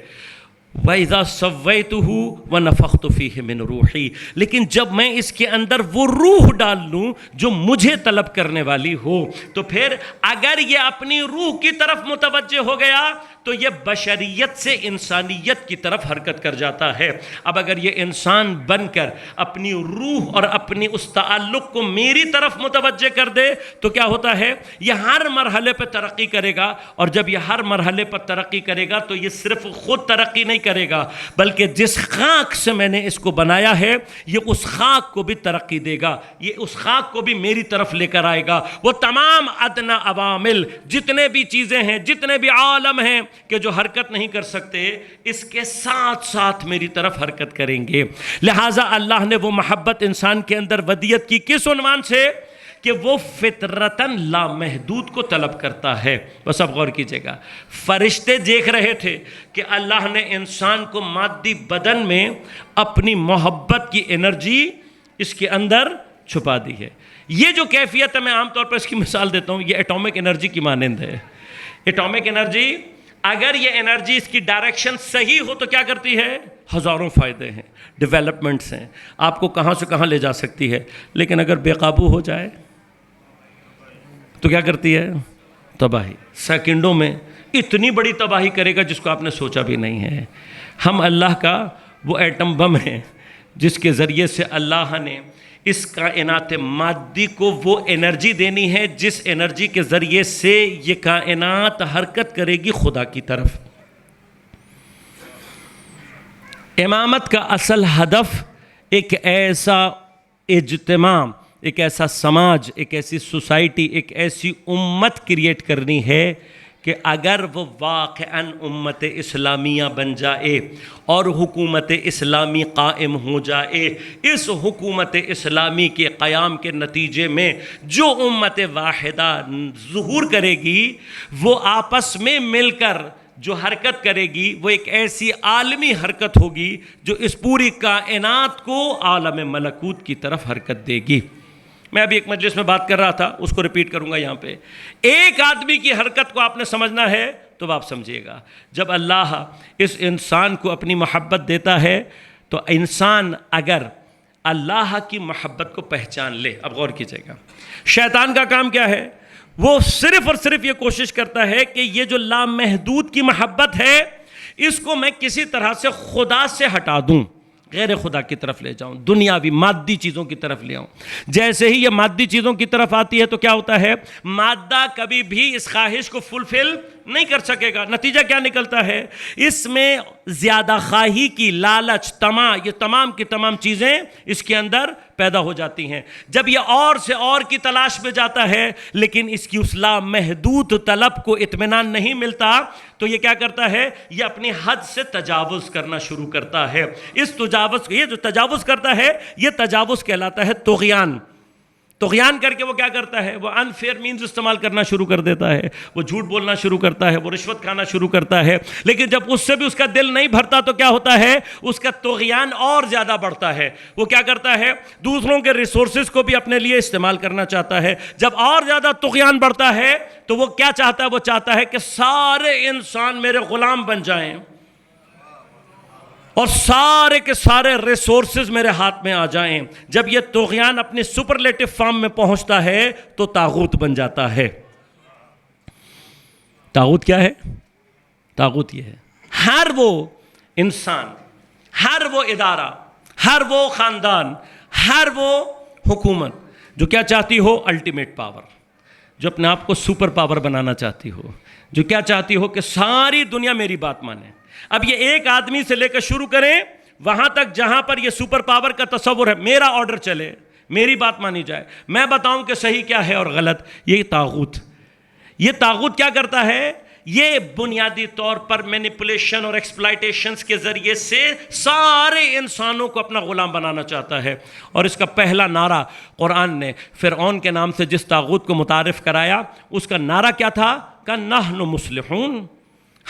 وَإِذَا سَوَّيْتُهُ وَنَفَخْتُ فِيهِ مِنْ رُوحِي، لیکن جب میں اس کے اندر وہ روح ڈال لوں جو مجھے طلب کرنے والی ہو، تو پھر اگر یہ اپنی روح کی طرف متوجہ ہو گیا تو یہ بشریت سے انسانیت کی طرف حرکت کر جاتا ہے۔ اب اگر یہ انسان بن کر اپنی روح اور اپنی اس تعلق کو میری طرف متوجہ کر دے تو کیا ہوتا ہے، یہ ہر مرحلے پہ ترقی کرے گا، اور جب یہ ہر مرحلے پر ترقی کرے گا تو یہ صرف خود ترقی نہیں کرے گا، بلکہ جس خاک سے میں نے اس کو بنایا ہے یہ اس خاک کو بھی ترقی دے گا، یہ اس خاک کو بھی میری طرف لے کر آئے گا۔ وہ تمام ادنا عوامل، جتنے بھی چیزیں ہیں، جتنے بھی عالم ہیں کہ جو حرکت نہیں کر سکتے، اس کے ساتھ ساتھ میری طرف حرکت کریں گے۔ لہٰذا اللہ نے وہ محبت انسان کے اندر ودیت کی کس عنوان سے کہ وہ فطرتاً لامحدود کو طلب کرتا ہے۔ بس اب غور کیجئے گا، فرشتے دیکھ رہے تھے کہ اللہ نے انسان کو مادی بدن میں اپنی محبت کی انرجی اس کے اندر چھپا دی ہے۔ یہ جو کیفیت ہے، میں عام طور پر اس کی مثال دیتا ہوں، یہ ایٹامک انرجی کی مانند ہے۔ ایٹامک انرجی، اگر یہ انرجی اس کی ڈائریکشن صحیح ہو تو کیا کرتی ہے؟ ہزاروں فائدے ہیں، ڈیولپمنٹس ہیں، آپ کو کہاں سے کہاں لے جا سکتی ہے، لیکن اگر بے قابو ہو جائے تو کیا کرتی ہے؟ تباہی۔ سیکنڈوں میں اتنی بڑی تباہی کرے گا جس کو آپ نے سوچا بھی نہیں ہے۔ ہم اللہ کا وہ ایٹم بم ہیں جس کے ذریعے سے اللہ نے اس کائنات مادی کو وہ انرجی دینی ہے جس انرجی کے ذریعے سے یہ کائنات حرکت کرے گی خدا کی طرف۔ امامت کا اصل ہدف ایک ایسا اجتماع، ایک ایسا سماج، ایک ایسی سوسائٹی، ایک ایسی امت کریٹ کرنی ہے کہ اگر وہ واقعاً امت اسلامیہ بن جائے اور حکومت اسلامی قائم ہو جائے، اس حکومت اسلامی کے قیام کے نتیجے میں جو امت واحدہ ظہور کرے گی، وہ آپس میں مل کر جو حرکت کرے گی وہ ایک ایسی عالمی حرکت ہوگی جو اس پوری کائنات کو عالم ملکوت کی طرف حرکت دے گی۔ میں ابھی ایک مجلس میں بات کر رہا تھا، اس کو ریپیٹ کروں گا یہاں پہ۔ ایک آدمی کی حرکت کو آپ نے سمجھنا ہے تو آپ سمجھیے گا، جب اللہ اس انسان کو اپنی محبت دیتا ہے تو انسان اگر اللہ کی محبت کو پہچان لے، اب غور کیجئے گا، شیطان کا کام کیا ہے؟ وہ صرف اور صرف یہ کوشش کرتا ہے کہ یہ جو لامحدود کی محبت ہے اس کو میں کسی طرح سے خدا سے ہٹا دوں، غیر خدا کی طرف لے جاؤں، دنیاوی مادی چیزوں کی طرف لے آؤں۔ جیسے ہی یہ مادی چیزوں کی طرف آتی ہے تو کیا ہوتا ہے؟ مادہ کبھی بھی اس خواہش کو فلفل نہیں کر سکے گا۔ نتیجہ کیا نکلتا ہے؟ اس میں زیادہ خواہی کی لالچ، طمع، یہ تمام کی تمام چیزیں اس کے اندر پیدا ہو جاتی ہیں۔ جب یہ اور سے اور کی تلاش میں جاتا ہے لیکن اس کی اس لامحدود طلب کو اطمینان نہیں ملتا تو یہ کیا کرتا ہے؟ یہ اپنی حد سے تجاوز کرنا شروع کرتا ہے۔ یہ جو تجاوز کرتا ہے یہ تجاوز کہلاتا ہے طغیان۔ طغیان کر کے وہ کیا کرتا ہے؟ وہ انفیئر مینز استعمال کرنا شروع کر دیتا ہے، وہ جھوٹ بولنا شروع کرتا ہے، وہ رشوت کھانا شروع کرتا ہے۔ لیکن جب اس سے بھی اس کا دل نہیں بھرتا تو کیا ہوتا ہے؟ اس کا طغیان اور زیادہ بڑھتا ہے۔ وہ کیا کرتا ہے؟ دوسروں کے ریسورسز کو بھی اپنے لیے استعمال کرنا چاہتا ہے۔ جب اور زیادہ طغیان بڑھتا ہے تو وہ کیا چاہتا ہے؟ وہ چاہتا ہے کہ سارے انسان میرے غلام بن جائیں اور سارے کے سارے ریسورسز میرے ہاتھ میں آ جائیں۔ جب یہ طغیان اپنی سپرلیٹو فارم میں پہنچتا ہے تو طاغوت بن جاتا ہے۔ طاغوت کیا ہے؟ طاغوت یہ ہے، ہر وہ انسان، ہر وہ ادارہ، ہر وہ خاندان، ہر وہ حکومت جو کیا چاہتی ہو؟ الٹیمیٹ پاور، جو اپنے آپ کو سپر پاور بنانا چاہتی ہو، جو کیا چاہتی ہو کہ ساری دنیا میری بات مانے۔ اب یہ ایک آدمی سے لے کر شروع کریں وہاں تک جہاں پر یہ سپر پاور کا تصور ہے، میرا آرڈر چلے، میری بات مانی جائے، میں بتاؤں کہ صحیح کیا ہے اور غلط، یہ طاغوت۔ یہ طاغوت کیا کرتا ہے؟ یہ بنیادی طور پر مینیپولیشن اور ایکسپلائٹیشنز کے ذریعے سے سارے انسانوں کو اپنا غلام بنانا چاہتا ہے۔ اور اس کا پہلا نعرہ قرآن نے فرعون کے نام سے جس طاغوت کو متعارف کرایا اس کا نعرہ کیا تھا؟ کہ نحن مصلحون،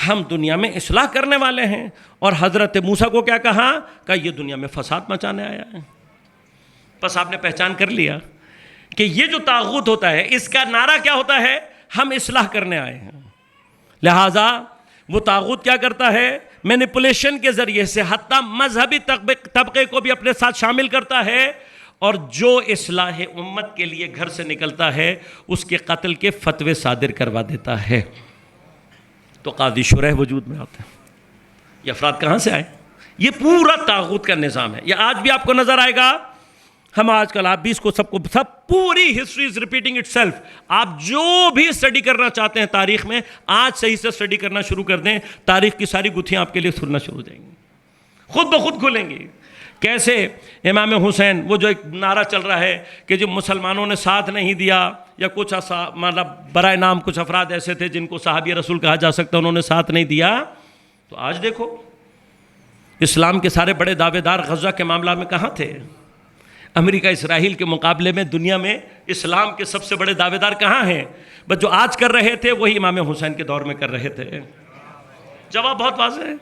ہم دنیا میں اصلاح کرنے والے ہیں۔ اور حضرت موسیٰ کو کیا کہا؟ کہ یہ دنیا میں فساد مچانے آیا ہے۔ بس آپ نے پہچان کر لیا کہ یہ جو طاغوت ہوتا ہے اس کا نعرہ کیا ہوتا ہے؟ ہم اصلاح کرنے آئے ہیں۔ لہٰذا وہ طاغوت کیا کرتا ہے؟ مینیپولیشن کے ذریعے سے حتیٰ مذہبی طبقے کو بھی اپنے ساتھ شامل کرتا ہے، اور جو اصلاح امت کے لیے گھر سے نکلتا ہے اس کے قتل کے فتوے صادر کروا دیتا ہے۔ تو قاضی شرح وجود میں آتے ہیں. یہ افراد کہاں سے آئے؟ یہ پورا طاغوت کا نظام ہے. یہ آج بھی آپ کو نظر آئے گا. ہم آج کل آپ بھی اس کو سب پوری history is repeating it self. آپ جو بھی اسٹڈی کرنا چاہتے ہیں تاریخ میں، آج صحیح سے اسٹڈی کرنا شروع کر دیں، تاریخ کی ساری گتھیاں آپ کے لیے کھلنا شروع ہو جائیں گی، خود بخود کھلیں گی. کیسے امام حسین، وہ جو ایک نعرہ چل رہا ہے کہ جو مسلمانوں نے ساتھ نہیں دیا، یا کچھ مطلب برائے نام کچھ افراد ایسے تھے جن کو صحابی رسول کہا جا سکتا، انہوں نے ساتھ نہیں دیا. تو آج دیکھو اسلام کے سارے بڑے دعوے دار غزہ کے معاملہ میں کہاں تھے؟ امریکہ اسرائیل کے مقابلے میں دنیا میں اسلام کے سب سے بڑے دعوے دار کہاں ہیں؟ بس جو آج کر رہے تھے وہی امام حسین کے دور میں کر رہے تھے. جواب بہت واضح ہے،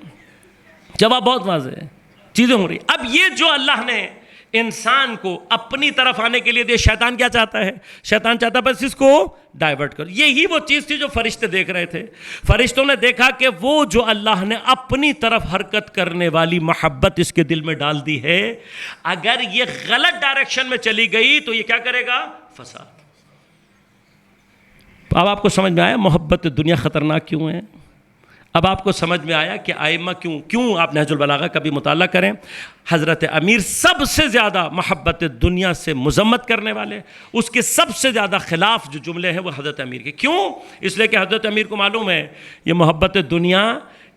جواب بہت واضح ہے. چیزیں ہو رہی. اب یہ جو اللہ نے انسان کو اپنی طرف آنے کے لیے دے، شیطان کیا چاہتا ہے؟ شیطان چاہتا ہے بس اس کو ڈائیورٹ کر. یہی وہ چیز تھی جو فرشتے دیکھ رہے تھے. فرشتوں نے دیکھا کہ وہ جو اللہ نے اپنی طرف حرکت کرنے والی محبت اس کے دل میں ڈال دی ہے، اگر یہ غلط ڈائریکشن میں چلی گئی تو یہ کیا کرے گا؟ فساد. اب آپ کو سمجھ میں آیا محبت دنیا خطرناک کیوں ہے؟ اب آپ کو سمجھ میں آیا کہ ائمہ کیوں آپ نہج البلاغہ کا بھی مطالعہ کریں. حضرت امیر سب سے زیادہ محبت دنیا سے مذمت کرنے والے، اس کے سب سے زیادہ خلاف جو جملے ہیں وہ حضرت امیر کے. کیوں؟ اس لیے کہ حضرت امیر کو معلوم ہے یہ محبت دنیا،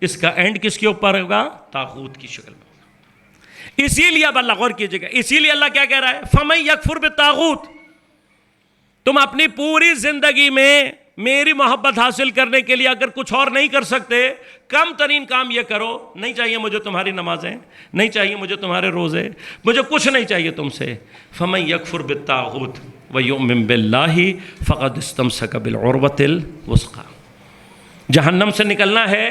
اس کا اینڈ کس کے اوپر ہوگا؟ طاغوت کی شکل میں. اسی لیے اب اللہ غور کیجیے گا، اسی لیے اللہ کیا کہہ رہا ہے؟ فَمَن يَكْفُرْ بِالطَّاغُوتِ. تم اپنی پوری زندگی میں میری محبت حاصل کرنے کے لیے اگر کچھ اور نہیں کر سکتے، کم ترین کام یہ کرو، نہیں چاہیے مجھے تمہاری نمازیں، نہیں چاہیے مجھے تمہارے روزے، مجھے کچھ نہیں چاہیے تم سے. فَمَن يَكْفُرْ بِالطَّاغُوتِ وَيُؤْمِن بِاللَّهِ فَقَدِ اسْتَمْسَكَ بِالْعُرْوَةِ الْوُثْقَىٰ. جہنم سے نکلنا ہے،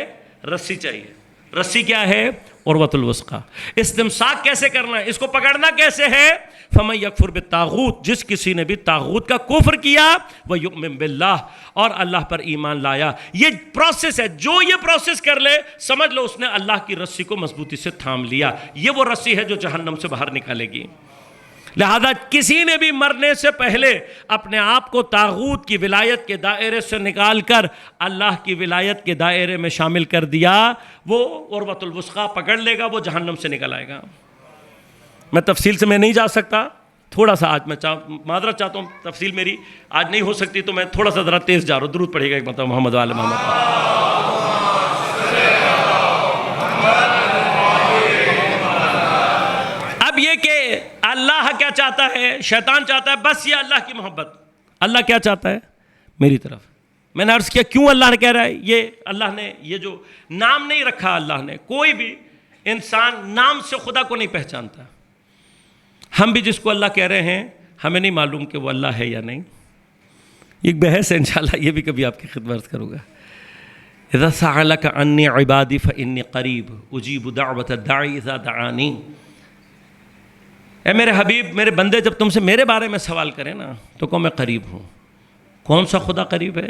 رسی چاہیے. رسی کیا ہے؟ عروۃ الوثقیٰ. استمساک کیسے کرنا ہے؟ اس کو پکڑنا کیسے ہے؟ فَمَن يَكْفُرْ بِالطَّاغُوتِ. جس کسی نے بھی طاغوت کا کفر کیا، وَيُؤْمِن بِاللَّهِ، اور اللہ پر ایمان لایا. یہ پروسیس ہے. جو یہ پروسیس کر لے سمجھ لو اس نے اللہ کی رسی کو مضبوطی سے تھام لیا. یہ وہ رسی ہے جو جہنم سے باہر نکالے گی. لہذا کسی نے بھی مرنے سے پہلے اپنے آپ کو طاغوت کی ولایت کے دائرے سے نکال کر اللہ کی ولایت کے دائرے میں شامل کر دیا، وہ عروۃ الوثقیٰ پکڑ لے گا، وہ جہنم سے نکل آئے گا. میں تفصیل سے میں نہیں جا سکتا، تھوڑا سا آج میں معذرت چاہتا ہوں، تفصیل میری آج نہیں ہو سکتی، تو میں تھوڑا سا ذرا تیز جا رہا ہوں. درود پڑھیے گا ایک مرتبہ محمد وآل محمد. اب یہ کہ اللہ کیا چاہتا ہے؟ شیطان چاہتا ہے بس یہ اللہ کی محبت. اللہ کیا چاہتا ہے؟ میری طرف. میں نے عرض کیا کیوں اللہ نے کہہ رہا ہے یہ؟ اللہ نے یہ جو نام نہیں رکھا، اللہ نے کوئی بھی انسان نام سے خدا کو نہیں پہچانتا. ہم بھی جس کو اللہ کہہ رہے ہیں ہمیں نہیں معلوم کہ وہ اللہ ہے یا نہیں. ایک بحث ہے انشاءاللہ، یہ بھی کبھی آپ کی خدمت کروں گا. اذا سألك عني عبادي فإني قریب اجیب دعوت الداعی اذا دعانی. اے میرے حبیب، میرے بندے جب تم سے میرے بارے میں سوال کریں نا تو کہو میں قریب ہوں. کون سا خدا قریب ہے؟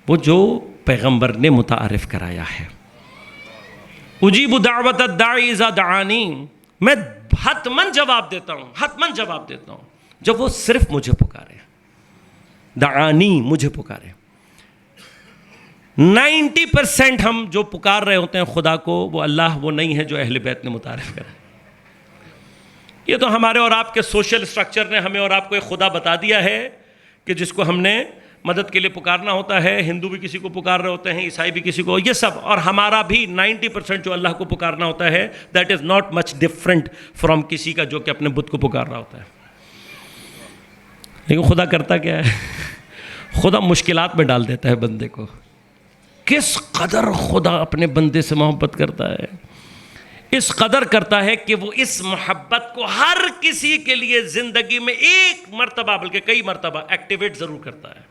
وہ جو پیغمبر نے متعارف کرایا ہے. اجیب دعوت الداعی اذا دعانی. میں حتماً جواب دیتا ہوں، حتماً جواب دیتا ہوں جب وہ صرف مجھے پکارے. دعانی، مجھے پکارے. 90% ہم جو پکار رہے ہوتے ہیں خدا کو، وہ اللہ وہ نہیں ہے جو اہل بیت نے متعارف کرا. یہ تو ہمارے اور آپ کے سوشل سٹرکچر نے ہمیں اور آپ کو ایک خدا بتا دیا ہے کہ جس کو ہم نے مدد کے لیے پکارنا ہوتا ہے. ہندو بھی کسی کو پکار رہے ہوتے ہیں، عیسائی بھی کسی کو، یہ سب. اور ہمارا بھی 90% جو اللہ کو پکارنا ہوتا ہے that is not much different from کسی کا جو کہ اپنے بت کو پکار رہا ہوتا ہے. لیکن خدا کرتا کیا ہے؟ خدا مشکلات میں ڈال دیتا ہے بندے کو. کس قدر خدا اپنے بندے سے محبت کرتا ہے، اس قدر کرتا ہے کہ وہ اس محبت کو ہر کسی کے لیے زندگی میں ایک مرتبہ بلکہ کئی مرتبہ ایکٹیویٹ ضرور کرتا ہے.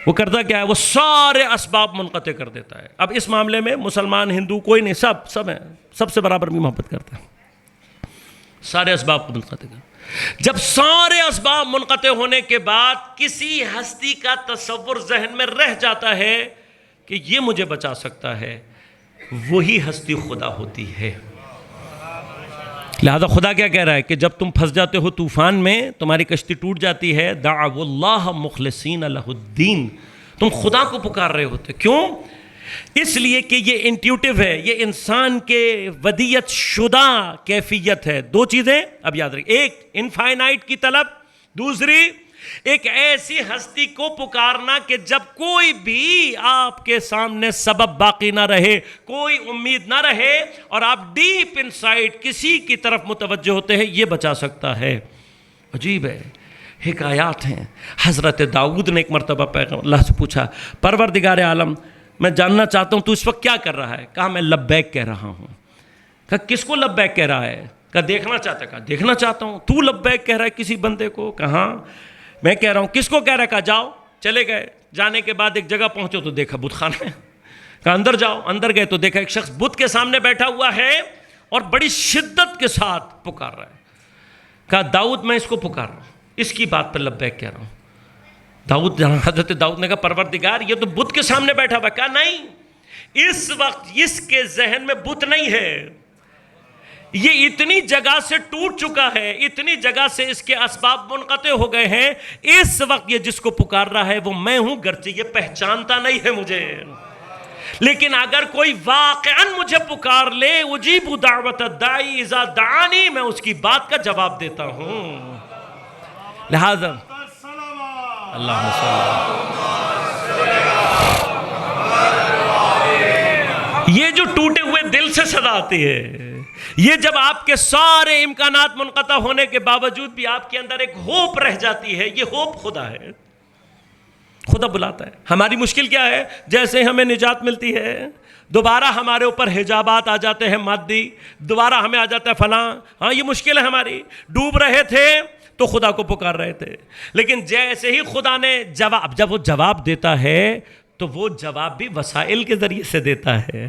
وہ کرتا کیا ہے؟ وہ سارے اسباب منقطع کر دیتا ہے. اب اس معاملے میں مسلمان ہندو کوئی نہیں، سب ہیں، سب سے برابر بھی محبت کرتا ہے. سارے اسباب کو منقطع کر. جب سارے اسباب منقطع ہونے کے بعد کسی ہستی کا تصور ذہن میں رہ جاتا ہے کہ یہ مجھے بچا سکتا ہے، وہی ہستی خدا ہوتی ہے. لہذا خدا کیا کہہ رہا ہے کہ جب تم پھنس جاتے ہو طوفان میں، تمہاری کشتی ٹوٹ جاتی ہے، دعوا اللہ مخلصین لہ الدین، تم خدا کو پکار رہے ہوتے. کیوں؟ اس لیے کہ یہ انٹیوٹیو ہے، یہ انسان کے ودیت شدہ کیفیت ہے. دو چیزیں اب یاد رکھیں، ایک انفائنائٹ کی طلب، دوسری ایک ایسی ہستی کو پکارنا کہ جب کوئی بھی آپ کے سامنے سبب باقی نہ رہے، کوئی امید نہ رہے، اور آپ ڈیپ انسائڈ کسی کی طرف متوجہ ہوتے ہیں، یہ بچا سکتا ہے. عجیب ہے، حکایات ہیں. حضرت داؤد نے ایک مرتبہ پیغمبر اللہ سے پوچھا، پروردگار عالم میں جاننا چاہتا ہوں تو اس وقت کیا کر رہا ہے؟ کہا میں لبیک کہہ رہا ہوں. کہا کس کو لبیک کہہ رہا ہے؟ کہا دیکھنا چاہتا ہے. کہا دیکھنا چاہتا ہوں. تو لبیک کہہ رہا ہے کسی بندے کو؟ کہاں میں کہہ رہا ہوں. کس کو کہہ رہا ہے؟ کہا جاؤ. چلے گئے. جانے کے بعد ایک جگہ پہنچو تو دیکھا بت خانہ ہے. کہا اندر جاؤ. اندر گئے تو دیکھا ایک شخص بت کے سامنے بیٹھا ہوا ہے اور بڑی شدت کے ساتھ پکار رہا ہے. کہا داؤد میں اس کو پکار رہا ہوں، اس کی بات پر لبیک کہہ رہا ہوں. حضرت داؤد نے کہا پروردگار یہ تو بت کے سامنے بیٹھا ہوا ہے. کہا نہیں، اس وقت اس کے ذہن میں بت نہیں ہے، یہ اتنی جگہ سے ٹوٹ چکا ہے، اتنی جگہ سے اس کے اسباب منقطع ہو گئے ہیں. اس وقت یہ جس کو پکار رہا ہے وہ میں ہوں، گرچہ یہ پہچانتا نہیں ہے مجھے، لیکن اگر کوئی واقعاً مجھے پکار لے، اجیب دعوت الداعی اذا دعانی، میں اس کی بات کا جواب دیتا ہوں. لہذا اللہم صلی، یہ جو ٹوٹے ہوئے دل سے صدا آتی ہے، یہ جب آپ کے سارے امکانات منقطع ہونے کے باوجود بھی آپ کے اندر ایک ہوپ رہ جاتی ہے، یہ ہوپ خدا ہے. خدا بلاتا ہے. ہماری مشکل کیا ہے؟ جیسے ہمیں نجات ملتی ہے دوبارہ ہمارے اوپر حجابات آ جاتے ہیں مادی، دوبارہ ہمیں آ جاتا ہے فلاں. ہاں یہ مشکل ہے ہماری. ڈوب رہے تھے تو خدا کو پکار رہے تھے، لیکن جیسے ہی خدا نے جواب، جب وہ جواب دیتا ہے تو وہ جواب بھی وسائل کے ذریعے سے دیتا ہے.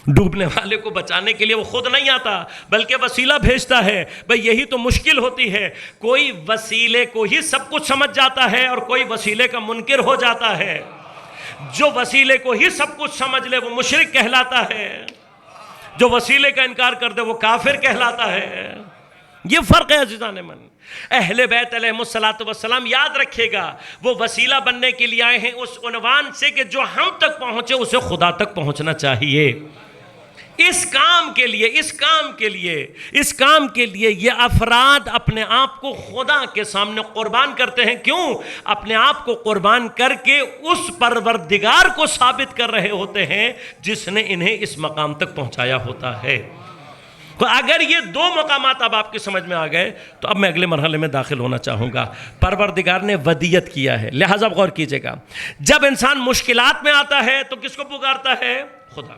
ڈوبنے والے کو بچانے کے لیے وہ خود نہیں آتا بلکہ وسیلہ بھیجتا ہے. بھئی یہی تو مشکل ہوتی ہے، کوئی وسیلے کو ہی سب کچھ سمجھ جاتا ہے اور کوئی وسیلے کا منکر ہو جاتا ہے. جو وسیلے کو ہی سب کچھ سمجھ لے وہ مشرک کہلاتا ہے، جو وسیلے کا انکار کر دے وہ کافر کہلاتا ہے. یہ فرق ہے عزیزان من. اہل بیت علیہ الصلوۃ والسلام یاد رکھے گا، وہ وسیلہ بننے کے لیے آئے ہیں اس عنوان سے کہ جو ہم تک پہنچے اسے خدا تک پہنچنا چاہیے. اس کام کے لیے یہ افراد اپنے آپ کو خدا کے سامنے قربان کرتے ہیں. کیوں؟ اپنے آپ کو قربان کر کے اس پروردگار کو ثابت کر رہے ہوتے ہیں جس نے انہیں اس مقام تک پہنچایا ہوتا ہے. تو اگر یہ دو مقامات اب آپ کی سمجھ میں آ گئے تو اب میں اگلے مرحلے میں داخل ہونا چاہوں گا. پروردگار نے ودیت کیا ہے، لہٰذا غور کیجئے گا، جب انسان مشکلات میں آتا ہے تو کس کو پکارتا ہے؟ خدا.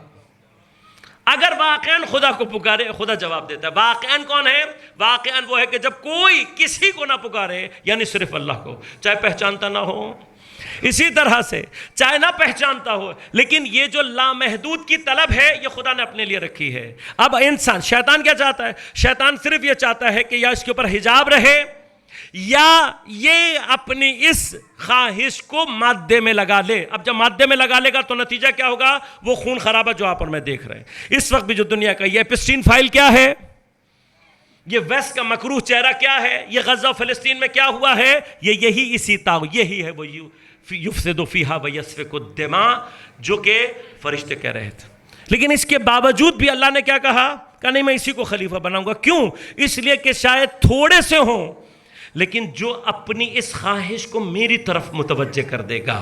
اگر واقعاً خدا کو پکارے خدا جواب دیتا ہے. واقعاً کون ہے؟ واقعاً وہ ہے کہ جب کوئی کسی کو نہ پکارے، یعنی صرف اللہ کو، چاہے پہچانتا نہ ہو. اسی طرح سے چاہے نہ پہچانتا ہو، لیکن یہ جو لامحدود کی طلب ہے یہ خدا نے اپنے لیے رکھی ہے. اب انسان، شیطان کیا چاہتا ہے؟ شیطان صرف یہ چاہتا ہے کہ یا اس کے اوپر حجاب رہے یا یہ اپنی اس خواہش کو مادے میں لگا لے. اب جب مادے میں لگا لے گا تو نتیجہ کیا ہوگا؟ وہ خون خرابہ جو آپ اور میں دیکھ رہے ہیں اس وقت بھی جو دنیا کا، یہ ایپسٹین فائل کیا ہے، یہ ویسٹ کا مکروہ چہرہ کیا ہے، یہ غزہ فلسطین میں کیا ہوا ہے، یہی اسی یہی ہے وہ یفسد فیہا ویسفک الدماء جو کہ فرشتے کہہ رہے تھے. لیکن اس کے باوجود بھی اللہ نے کیا کہا؟ کہ نہیں میں اسی کو خلیفہ بناؤں گا. کیوں؟ اس لیے کہ شاید تھوڑے سے ہوں لیکن جو اپنی اس خواہش کو میری طرف متوجہ کر دے گا.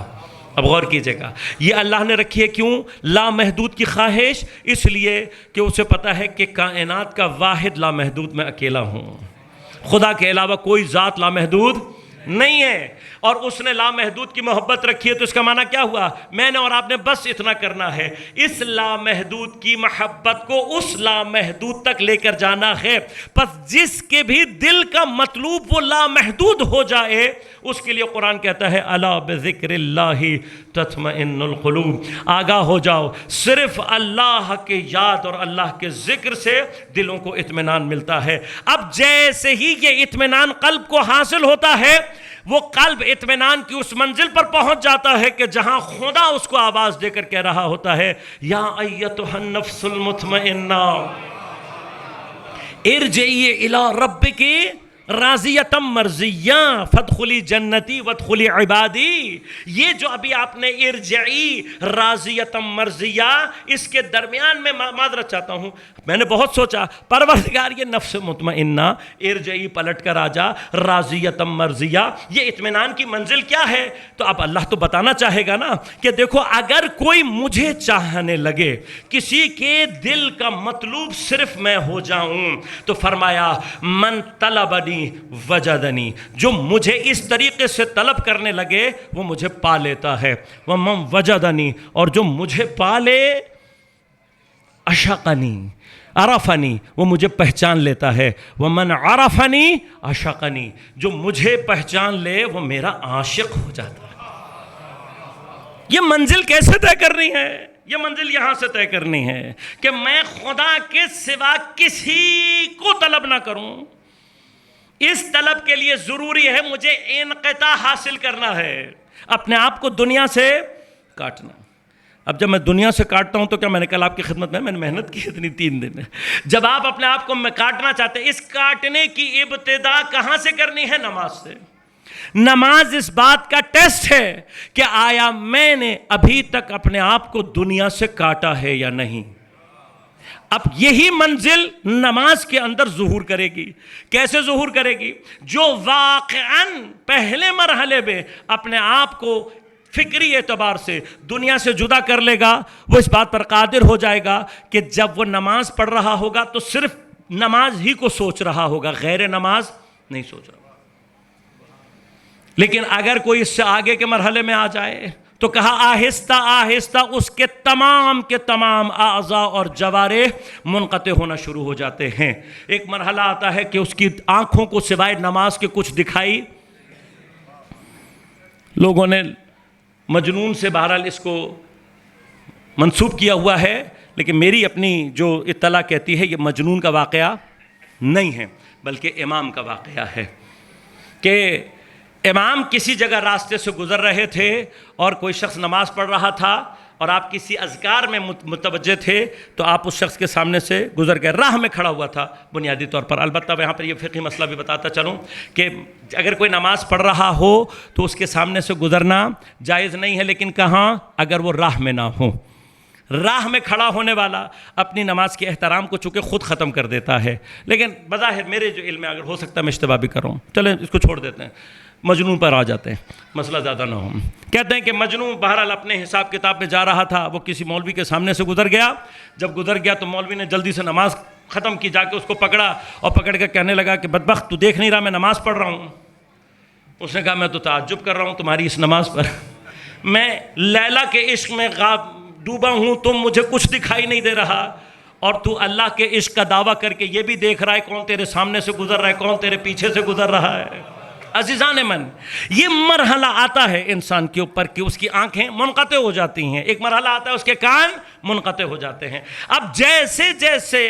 اب غور کیجئے گا، یہ اللہ نے رکھی ہے کیوں؟ لامحدود کی خواہش، اس لیے کہ اسے پتا ہے کہ کائنات کا واحد لامحدود میں اکیلا ہوں، خدا کے علاوہ کوئی ذات لامحدود نہیں ہے. اور اس نے لامحدود کی محبت رکھی ہے تو اس کا معنی کیا ہوا؟ میں نے اور آپ نے بس اتنا کرنا ہے، اس لامحدود کی محبت کو اس لامحدود تک لے کر جانا ہے. پس جس کے بھی دل کا مطلوب وہ لامحدود ہو جائے اس کے لیے قرآن کہتا ہے الا بذکر اللہ تطمئن القلوب، آگاہ ہو جاؤ، صرف اللہ کے یاد اور اللہ کے ذکر سے دلوں کو اطمینان ملتا ہے. اب جیسے ہی یہ اطمینان قلب کو حاصل ہوتا ہے وہ قلب اطمینان کی اس منزل پر پہنچ جاتا ہے کہ جہاں خدا اس کو آواز دے کر کہہ رہا ہوتا ہے یا ایتھا النفس المطمئنہ ارجعی الی ربک راضیتم مرضیہ فادخلی جنتی وادخلی عبادی. یہ جو ابھی آپ نے ارجعی راضیتم مرضیہ، اس کے درمیان میں معذرت چاہتا ہوں، میں نے بہت سوچا پروردگار یہ نفس مطمئنہ، ارجعی پلٹ کر آجا، راضیتم مرضیہ، یہ اطمینان کی منزل کیا ہے؟ تو اب اللہ تو بتانا چاہے گا نا کہ دیکھو اگر کوئی مجھے چاہنے لگے، کسی کے دل کا مطلوب صرف میں ہو جاؤں، تو فرمایا من طلبنی وجدنی، جو مجھے اس طریقے سے طلب کرنے لگے وہ مجھے پا لیتا ہے. ومن وجدنی، اور جو مجھے پا لے، اشقنی عرفنی، وہ مجھے پہچان لیتا ہے. ومن عرفنی اشقنی، جو مجھے پہچان لے وہ میرا عاشق ہو جاتا ہے. یہ منزل کیسے طے کرنی ہے؟ یہ منزل یہاں سے طے کرنی ہے کہ میں خدا کے سوا کسی کو طلب نہ کروں. اس طلب کے لیے ضروری ہے مجھے انقطاع حاصل کرنا ہے، اپنے آپ کو دنیا سے کاٹنا. اب جب میں دنیا سے کاٹتا ہوں تو کیا میں نے کل آپ کی خدمت میں نے محنت کی اتنی 3 دن، جب آپ اپنے آپ کو کاٹنا چاہتے ہیں، اس کاٹنے کی ابتدا کہاں سے کرنی ہے؟ نماز سے. نماز اس بات کا ٹیسٹ ہے کہ آیا میں نے ابھی تک اپنے آپ کو دنیا سے کاٹا ہے یا نہیں. اب یہی منزل نماز کے اندر ظہور کرے گی. کیسے ظہور کرے گی؟ جو واقعاً پہلے مرحلے میں اپنے آپ کو فکری اعتبار سے دنیا سے جدا کر لے گا، وہ اس بات پر قادر ہو جائے گا کہ جب وہ نماز پڑھ رہا ہوگا تو صرف نماز ہی کو سوچ رہا ہوگا، غیر نماز نہیں سوچ رہا. لیکن اگر کوئی اس سے آگے کے مرحلے میں آ جائے تو کہا آہستہ آہستہ اس کے تمام اعضاء اور جوارح منقطع ہونا شروع ہو جاتے ہیں. ایک مرحلہ آتا ہے کہ اس کی آنکھوں کو سوائے نماز کے کچھ دکھائی. لوگوں نے مجنون سے بہرحال اس کو منسوب کیا ہوا ہے، لیکن میری اپنی جو اطلاع کہتی ہے یہ مجنون کا واقعہ نہیں ہے بلکہ امام کا واقعہ ہے کہ امام کسی جگہ راستے سے گزر رہے تھے اور کوئی شخص نماز پڑھ رہا تھا اور آپ کسی اذکار میں متوجہ تھے تو آپ اس شخص کے سامنے سے گزر گئے. راہ میں کھڑا ہوا تھا بنیادی طور پر. البتہ میں یہاں پر یہ فقہی مسئلہ بھی بتاتا چلوں کہ اگر کوئی نماز پڑھ رہا ہو تو اس کے سامنے سے گزرنا جائز نہیں ہے، لیکن کہاں؟ اگر وہ راہ میں نہ ہو. راہ میں کھڑا ہونے والا اپنی نماز کے احترام کو چونکہ خود ختم کر دیتا ہے. لیکن بظاہر میرے جو علم میں اگر ہو سکتا ہے میں اشتباہ بھی کروں، چلیں اس کو چھوڑ دیتے ہیں، مجنون پر آ جاتے ہیں، مسئلہ زیادہ نہ ہو. کہتے ہیں کہ مجنون بہرحال اپنے حساب کتاب میں جا رہا تھا، وہ کسی مولوی کے سامنے سے گزر گیا. جب گزر گیا تو مولوی نے جلدی سے نماز ختم کی، جا کے اس کو پکڑا اور پکڑ کے کہنے لگا کہ بدبخت تو دیکھ نہیں رہا میں نماز پڑھ رہا ہوں. اس نے کہا میں تو تعجب کر رہا ہوں تمہاری اس نماز پر، میں لیلا کے عشق میں ڈوبا ہوں، تم مجھے کچھ دکھائی نہیں دے رہا، اور تو اللہ کے عشق کا دعویٰ کر کے یہ بھی دیکھ رہا ہے کون تیرے سامنے سے گزر رہا ہے، کون تیرے پیچھے سے گزر رہا ہے. عزیزان من، یہ مرحلہ آتا ہے انسان کے اوپر کہ اس کی آنکھیں منقطع ہو جاتی ہیں. ایک مرحلہ آتا ہے اس کے کان منقطع ہو جاتے ہیں. اب جیسے جیسے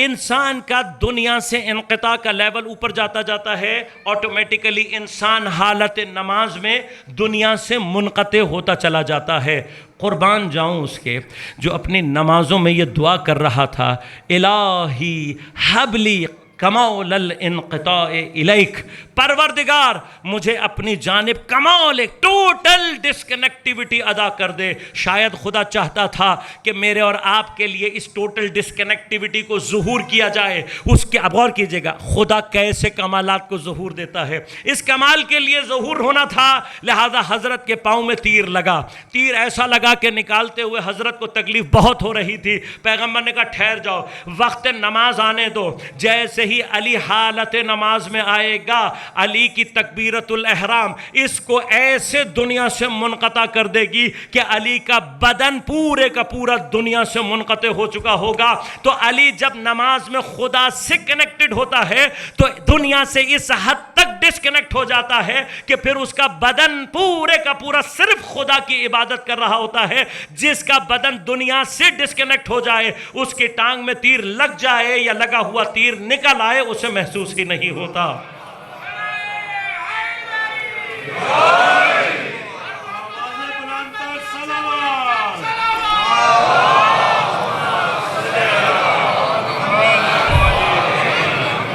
انسان کا دنیا سے انقطاع کا لیول اوپر جاتا ہے، آٹومیٹیکلی انسان حالت نماز میں دنیا سے منقطع ہوتا چلا جاتا ہے. قربان جاؤں اس کے جو اپنی نمازوں میں یہ دعا کر رہا تھا، الہی حبلی کمال الانقطاع الیک، پروردگار مجھے اپنی جانب کمال ایک ٹوٹل ڈسکنیکٹیوٹی ادا کر دے. شاید خدا چاہتا تھا کہ میرے اور آپ کے لیے اس ٹوٹل ڈسکنیکٹیوٹی کو ظہور کیا جائے. اس کے اب غور کیجئے گا خدا کیسے کمالات کو ظہور دیتا ہے. اس کمال کے لیے ظہور ہونا تھا، لہذا حضرت کے پاؤں میں تیر لگا. تیر ایسا لگا کہ نکالتے ہوئے حضرت کو تکلیف بہت ہو رہی تھی. پیغمبر نے کہا ٹھہر جاؤ، وقت نماز آنے دو. جیسے ہی علی حالت نماز میں آئے گا، علی کی تکبیرت الاحرام اس کو ایسے دنیا سے منقطع کر دے گی کہ علی کا بدن پورے کا پورا دنیا سے منقطع ہو چکا ہوگا. تو علی جب نماز میں خدا سے کنیکٹڈ ہوتا ہے تو دنیا سے اس حد تک ڈسکنیکٹ ہو جاتا ہے کہ پھر اس کا بدن پورے کا پورا صرف خدا کی عبادت کر رہا ہوتا ہے. جس کا بدن دنیا سے ڈسکنیکٹ ہو جائے، اس کی ٹانگ میں تیر لگ جائے یا لگا ہوا تیر نکل آئے، اسے محسوس ہی نہیں ہوتا.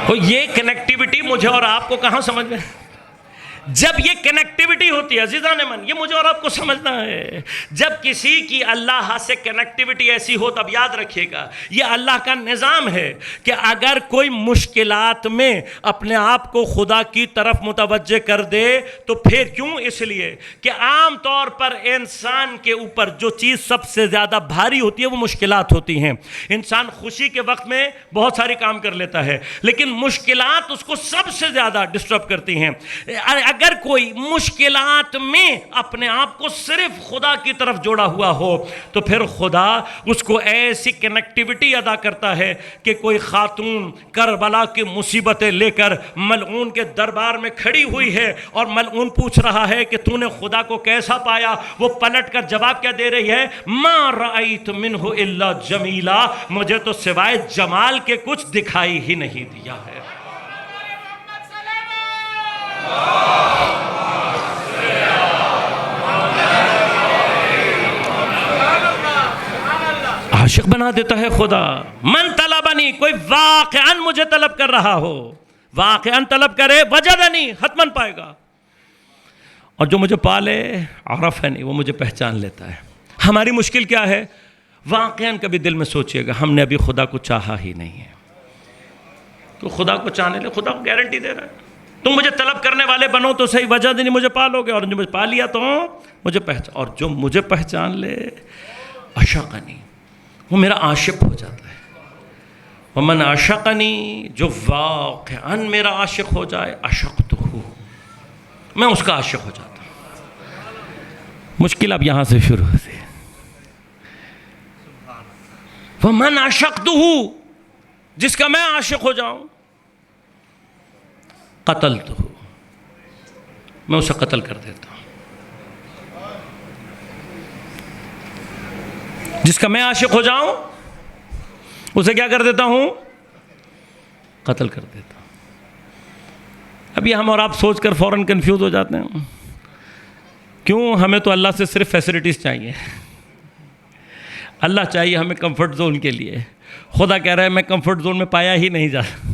تو یہ کنیکٹیوٹی مجھے اور آپ کو کہاں سمجھ میں؟ جب یہ کنیکٹیوٹی ہوتی ہے عزیزان من، یہ مجھے اور آپ کو سمجھنا ہے، جب کسی کی اللہ سے کنیکٹیوٹی ایسی ہو، تب یاد رکھیے گا یہ اللہ کا نظام ہے کہ اگر کوئی مشکلات میں اپنے آپ کو خدا کی طرف متوجہ کر دے تو پھر کیوں؟ اس لیے کہ عام طور پر انسان کے اوپر جو چیز سب سے زیادہ بھاری ہوتی ہے وہ مشکلات ہوتی ہیں۔ انسان خوشی کے وقت میں بہت ساری کام کر لیتا ہے، لیکن مشکلات اس کو سب سے زیادہ ڈسٹرب کرتی ہیں۔ اگر کوئی مشکلات میں اپنے آپ کو صرف خدا کی طرف جوڑا ہوا ہو تو پھر خدا اس کو ایسی کنیکٹیوٹی ادا کرتا ہے کہ کوئی خاتون کربلا کی مصیبتیں لے کر ملعون کے دربار میں کھڑی ہوئی ہے اور ملعون پوچھ رہا ہے کہ تو نے خدا کو کیسا پایا؟ وہ پلٹ کر جواب کیا دے رہی ہے؟ ما رأیت منہ الا جمیلا، مجھے تو سوائے جمال کے کچھ دکھائی ہی نہیں دیا ہے۔ عاشق بنا دیتا ہے خدا۔ من طلبنی، کوئی واقعاً مجھے طلب کر رہا ہو، واقعاً طلب کرے، وجدنی، حتماً پائے گا۔ اور جو مجھے پالے عرفنی، وہ مجھے پہچان لیتا ہے۔ ہماری مشکل کیا ہے؟ واقعاً کبھی دل میں سوچئے گا ہم نے ابھی خدا کو چاہا ہی نہیں ہے۔ تو خدا کو چاہنے لے، خدا کو گارنٹی دے رہا ہے تم مجھے طلب کرنے والے بنو تو صحیح، وجدنی، مجھے پالو گے، اور جو مجھے پا لیا تو مجھے پہچان، اور جو مجھے پہچان لے عشقنی، وہ میرا عاشق ہو جاتا ہے۔ ومن عشقنی، جو واقعاً میرا عاشق ہو جائے، عشقتہ، میں اس کا عاشق ہو جاتا ہوں۔ مشکل اب یہاں سے شروع ہوتی ہے۔ ومن عشقتہ، جس کا میں عاشق ہو جاؤں، قتلتہ، میں اسے قتل کر دیتا ہوں۔ جس کا میں عاشق ہو جاؤں اسے کیا کر دیتا ہوں؟ قتل کر دیتا ہوں۔ ابھی ہم اور آپ سوچ کر فوراً کنفیوز ہو جاتے ہیں، کیوں؟ ہمیں تو اللہ سے صرف فیسلٹیز چاہیے، اللہ چاہیے ہمیں کمفرٹ زون کے لیے۔ خدا کہہ رہا ہے میں کمفرٹ زون میں پایا ہی نہیں جاتا۔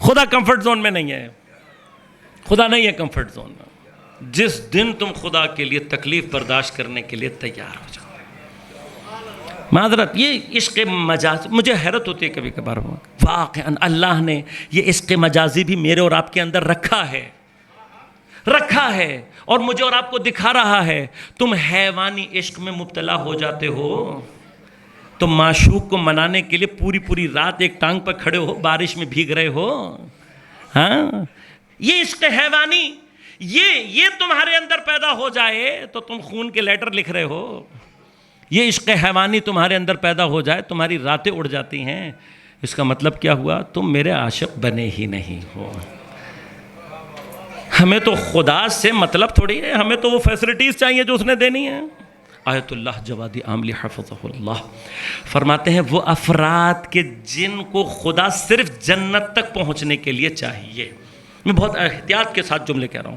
خدا کمفرٹ زون میں نہیں ہے، خدا نہیں ہے کمفرٹ زون میں۔ جس دن تم خدا کے لیے تکلیف برداشت کرنے کے لیے تیار ہو جاؤ۔ معذرت، یہ عشق مجازی، مجھے حیرت ہوتی ہے کبھی کبھار، واقعاً اللہ نے یہ عشق مجازی بھی میرے اور آپ کے اندر رکھا ہے اور مجھے اور آپ کو دکھا رہا ہے۔ تم حیوانی عشق میں مبتلا ہو جاتے ہو، تم معشوق کو منانے کے لیے پوری رات ایک ٹانگ پر کھڑے ہو، بارش میں بھیگ رہے ہو۔ ہاں، یہ عشق حیوانی، یہ تمہارے اندر پیدا ہو جائے تو تم خون کے لیٹر لکھ رہے ہو۔ یہ عشق حیوانی تمہارے اندر پیدا ہو جائے، تمہاری راتیں اڑ جاتی ہیں۔ اس کا مطلب کیا ہوا؟ تم میرے عاشق بنے ہی نہیں ہو۔ ہمیں تو خدا سے مطلب تھوڑی ہے، ہمیں تو وہ فیسلٹیز چاہیے جو اس نے دینی ہے۔ آیت اللہ جوادی عاملی حفظہ اللہ فرماتے ہیں وہ افراد کے جن کو خدا صرف جنت تک پہنچنے کے لیے چاہیے۔ میں بہت احتیاط کے ساتھ جملے کہہ رہا ہوں۔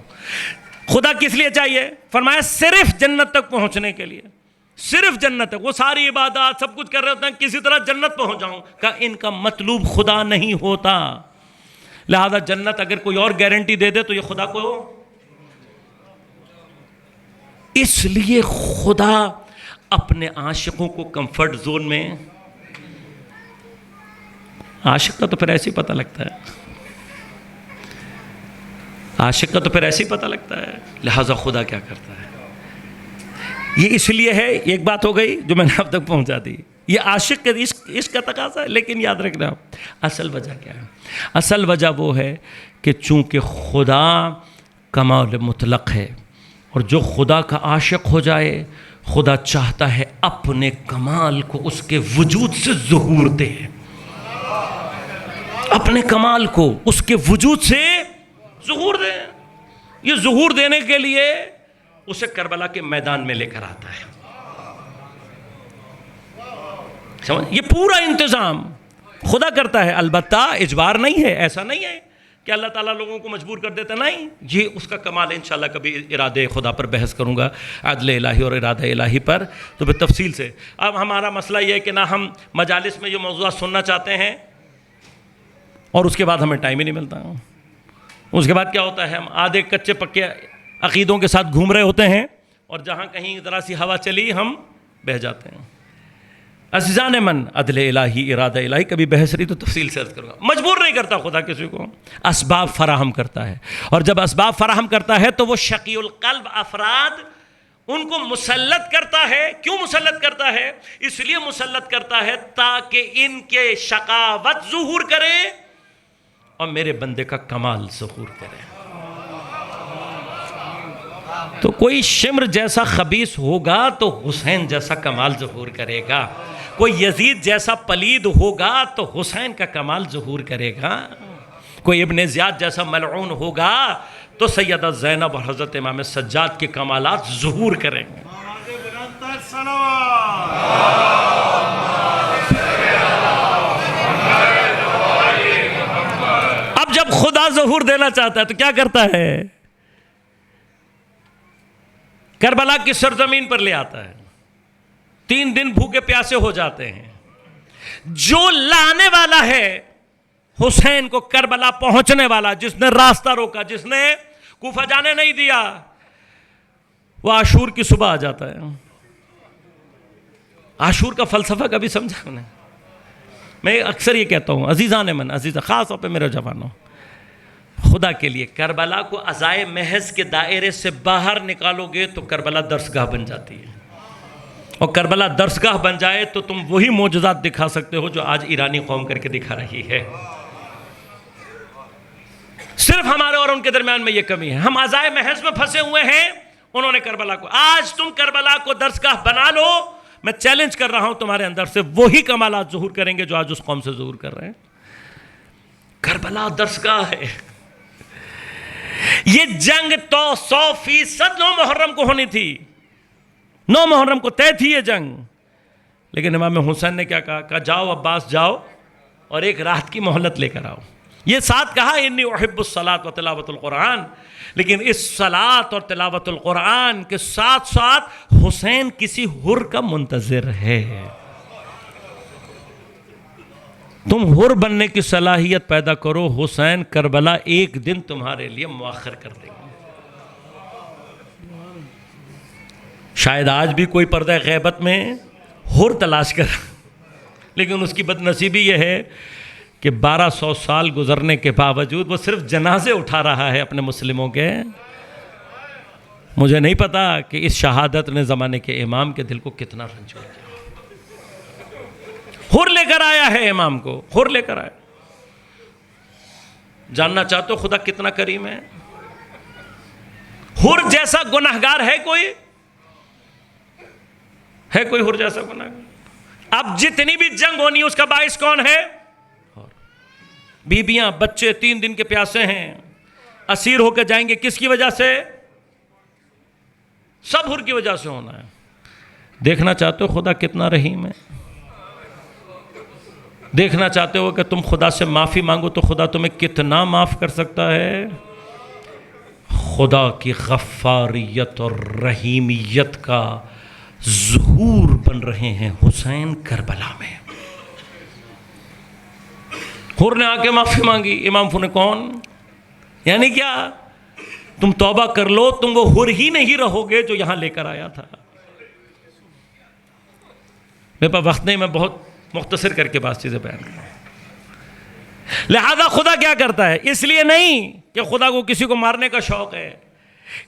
خدا کس لیے چاہیے؟ فرمایا صرف جنت تک پہنچنے کے لیے، صرف جنت تک۔ وہ ساری عبادات سب کچھ کر رہے ہوتے ہیں کسی طرح جنت پہنچ جاؤں، کہ ان کا مطلوب خدا نہیں ہوتا۔ لہذا جنت اگر کوئی اور گارنٹی دے دے تو یہ خدا کو، اس لیے خدا اپنے عاشقوں کو کمفرٹ زون میں، عاشق کا تو پھر ایسے ہی پتہ لگتا ہے، عاشق کا تو پھر ایسے ہی پتہ لگتا ہے۔ لہٰذا خدا کیا کرتا ہے؟ یہ اس لیے ہے، ایک بات ہو گئی جو میں نے اب تک پہنچا دی، یہ عاشق کے عشق کا تقاضا ہے۔ لیکن یاد رکھنا اصل وجہ کیا ہے؟ اصل وجہ وہ ہے کہ چونکہ خدا کمال مطلق ہے، اور جو خدا کا عاشق ہو جائے، خدا چاہتا ہے اپنے کمال کو اس کے وجود سے ظہور دے، اپنے کمال کو اس کے وجود سے ظہور دے۔ یہ ظہور دینے کے لیے اسے کربلا کے میدان میں لے کر آتا ہے۔ سمجھ؟ یہ پورا انتظام خدا کرتا ہے، البتہ اجبار نہیں ہے، ایسا نہیں ہے کہ اللہ تعالیٰ لوگوں کو مجبور کر دیتا، نہیں، یہ اس کا کمال ہے۔ انشاءاللہ کبھی ارادے خدا پر بحث کروں گا، عدل الہی اور ارادہ الہی پر، تو پھر تفصیل سے۔ اب ہمارا مسئلہ یہ ہے کہ نہ ہم مجالس میں یہ موضوعات سننا چاہتے ہیں اور اس کے بعد ہمیں ٹائم ہی نہیں ملتا. اس کے بعد کیا ہوتا ہے, ہم آدھے کچے پکے عقیدوں کے ساتھ گھوم رہے ہوتے ہیں, اور جہاں کہیں ذرا سی ہوا چلی ہم بہہ جاتے ہیں. عزیزان من, عدل الہی, ارادہ الہی, کبھی بحث رہی تو تفصیل سے عرض کروں گا. مجبور نہیں کرتا خدا کسی کو, اسباب فراہم کرتا ہے, اور جب اسباب فراہم کرتا ہے تو وہ شقی القلب افراد ان کو مسلط کرتا ہے. کیوں مسلط کرتا ہے؟ اس لیے مسلط کرتا ہے تاکہ ان کے شقاوت ظہور کرے اور میرے بندے کا کمال ظہور کرے. تو کوئی شمر جیسا خبیث ہوگا تو حسین جیسا کمال ظہور کرے گا. کوئی یزید جیسا پلید ہوگا تو حسین کا کمال ظہور کرے گا. کوئی ابن زیاد جیسا ملعون ہوگا تو سیدہ زینب اور حضرت امام سجاد کے کمالات ظہور کریں گے. اب جب خدا ظہور دینا چاہتا ہے تو کیا کرتا ہے؟ کربلا کی سرزمین پر لے آتا ہے. 3 دن بھوکے پیاسے ہو جاتے ہیں. جو لانے والا ہے حسین کو کربلا پہنچنے والا, جس نے راستہ روکا, جس نے کوفہ جانے نہیں دیا, وہ عاشور کی صبح آ جاتا ہے. عاشور کا فلسفہ کبھی سمجھا انہیں؟ میں اکثر یہ کہتا ہوں, عزیزان من, عزیزہ, خاص طور پہ میرے جوانوں, خدا کے لیے کربلا کو عزائے محض کے دائرے سے باہر نکالو گے تو کربلا درسگاہ بن جاتی ہے. اور کربلا درسگاہ بن جائے تو تم وہی معجزات دکھا سکتے ہو جو آج ایرانی قوم کر کے دکھا رہی ہے. صرف ہمارے اور ان کے درمیان میں یہ کمی ہے, ہم عزائے محض میں پھنسے ہوئے ہیں. انہوں نے کربلا کو, آج تم کربلا کو درسگاہ بنا لو, میں چیلنج کر رہا ہوں تمہارے اندر سے وہی کمالات ظہور کریں گے جو آج اس قوم سے ظہور کر رہے ہیں. کربلا درسگاہ ہے. یہ جنگ تو 100% 9 محرم کو ہونی تھی. 9 محرم کو طے تھی یہ جنگ. لیکن امام حسین نے کیا کہا, جاؤ عباس جاؤ اور ایک رات کی مہلت لے کر آؤ. یہ ساتھ کہا انی احب الصلاۃ و تلاوت القرآن, لیکن اس صلاۃ اور تلاوت القرآن کے ساتھ ساتھ حسین کسی حر کا منتظر ہے. تم حر بننے کی صلاحیت پیدا کرو, حسین کربلا ایک دن تمہارے لیے مؤخر کر دیں گے. شاید آج بھی کوئی پردہ غیبت میں حر تلاش کر, لیکن اس کی بد نصیبی یہ ہے کہ 1200 سال گزرنے کے باوجود وہ صرف جنازے اٹھا رہا ہے اپنے مسلموں کے. مجھے نہیں پتا کہ اس شہادت نے زمانے کے امام کے دل کو کتنا رنجور کیا. حر لے کر آیا ہے امام کو, حر لے کر آیا. جاننا چاہتے ہو خدا کتنا کریم ہے؟ حر جیسا گناہگار ہے کوئی؟ ہے کوئی حر جیسا گناہگار؟ اب جتنی بھی جنگ ہونی اس کا باعث کون ہے؟ بیبیاں بچے 3 دن کے پیاسے ہیں, اسیر ہو کے جائیں گے. کس کی وجہ سے؟ سب حر کی وجہ سے ہونا ہے. دیکھنا چاہتے ہو خدا کتنا رحیم ہے؟ دیکھنا چاہتے ہو کہ تم خدا سے معافی مانگو تو خدا تمہیں کتنا معاف کر سکتا ہے؟ خدا کی غفاریت اور رحیمیت کا ظہور بن رہے ہیں حسین کربلا میں. حر نے آ کے معافی مانگی. امام فن کون؟ یعنی کیا؟ تم توبہ کر لو, تم وہ حر ہی نہیں رہو گے جو یہاں لے کر آیا تھا. میرے پاس وقت نہیں, میں بہت مختصر کر کے بعض چیزیں بیان کروں. لہذا خدا کیا کرتا ہے؟ اس لیے نہیں کہ خدا کو کسی کو مارنے کا شوق ہے,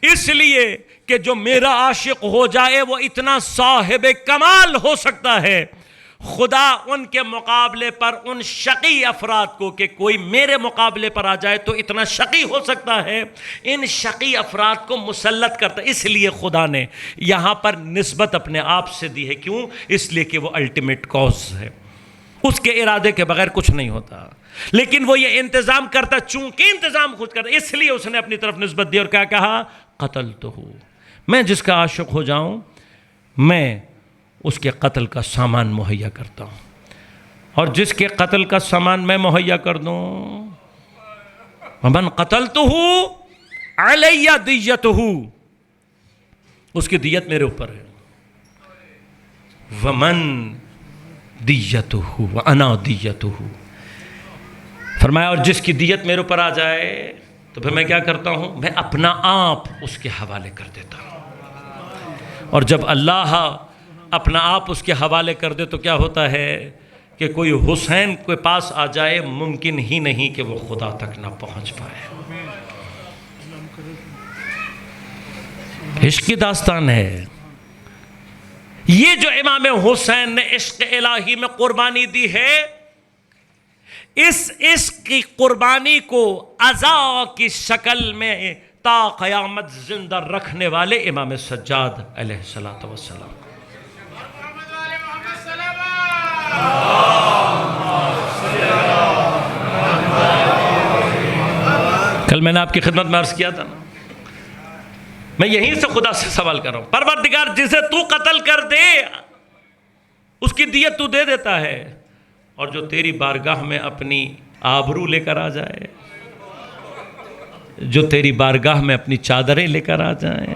اس لیے کہ جو میرا عاشق ہو جائے وہ اتنا صاحب کمال ہو سکتا ہے. خدا ان کے مقابلے پر ان شقی افراد کو, کہ کوئی میرے مقابلے پر آ جائے تو اتنا شقی ہو سکتا ہے, ان شقی افراد کو مسلط کرتا ہے. اس لیے خدا نے یہاں پر نسبت اپنے آپ سے دی ہے. کیوں؟ اس لیے کہ وہ الٹیمیٹ کاز ہے, اس کے ارادے کے بغیر کچھ نہیں ہوتا. لیکن وہ یہ انتظام کرتا, چونکہ انتظام خود کرتا, اس لیے اس نے اپنی طرف نسبت دی اور کیا کہا؟ قتلتہ, میں جس کا عاشق ہو جاؤں میں اس کے قتل کا سامان مہیا کرتا ہوں, اور جس کے قتل کا سامان میں مہیا کر دوں, ومن قتلتہ علی دیتہ, اس کی دیت میرے اوپر ہے. ومن دیتہ وانا دیتہ, فرمایا اور جس کی دیت میرے اوپر آ جائے تو پھر میں کیا کرتا ہوں، میں اپنا آپ اس کے حوالے کر دیتا ہوں۔ اور جب اللہ اپنا آپ اس کے حوالے کر دے تو کیا ہوتا ہے کہ کوئی حسین کے پاس آ جائے ممکن ہی نہیں کہ وہ خدا تک نہ پہنچ پائے۔ عشق کی داستان ہے یہ جو امام حسین نے عشق الہی میں قربانی دی ہے، اس عشق کی قربانی کو عزا کی شکل میں تا قیامت زندہ رکھنے والے امام سجاد علیہ السلام۔ کل میں نے آپ کی خدمت میں عرض کیا تھا نا، میں یہیں سے خدا سے سوال کر رہا ہوں، پروردگار جسے تو قتل کر دے اس کی دیت تو دے دیتا ہے، اور جو تیری بارگاہ میں اپنی آبرو لے کر آ جائے، جو تیری بارگاہ میں اپنی چادریں لے کر آ جائیں،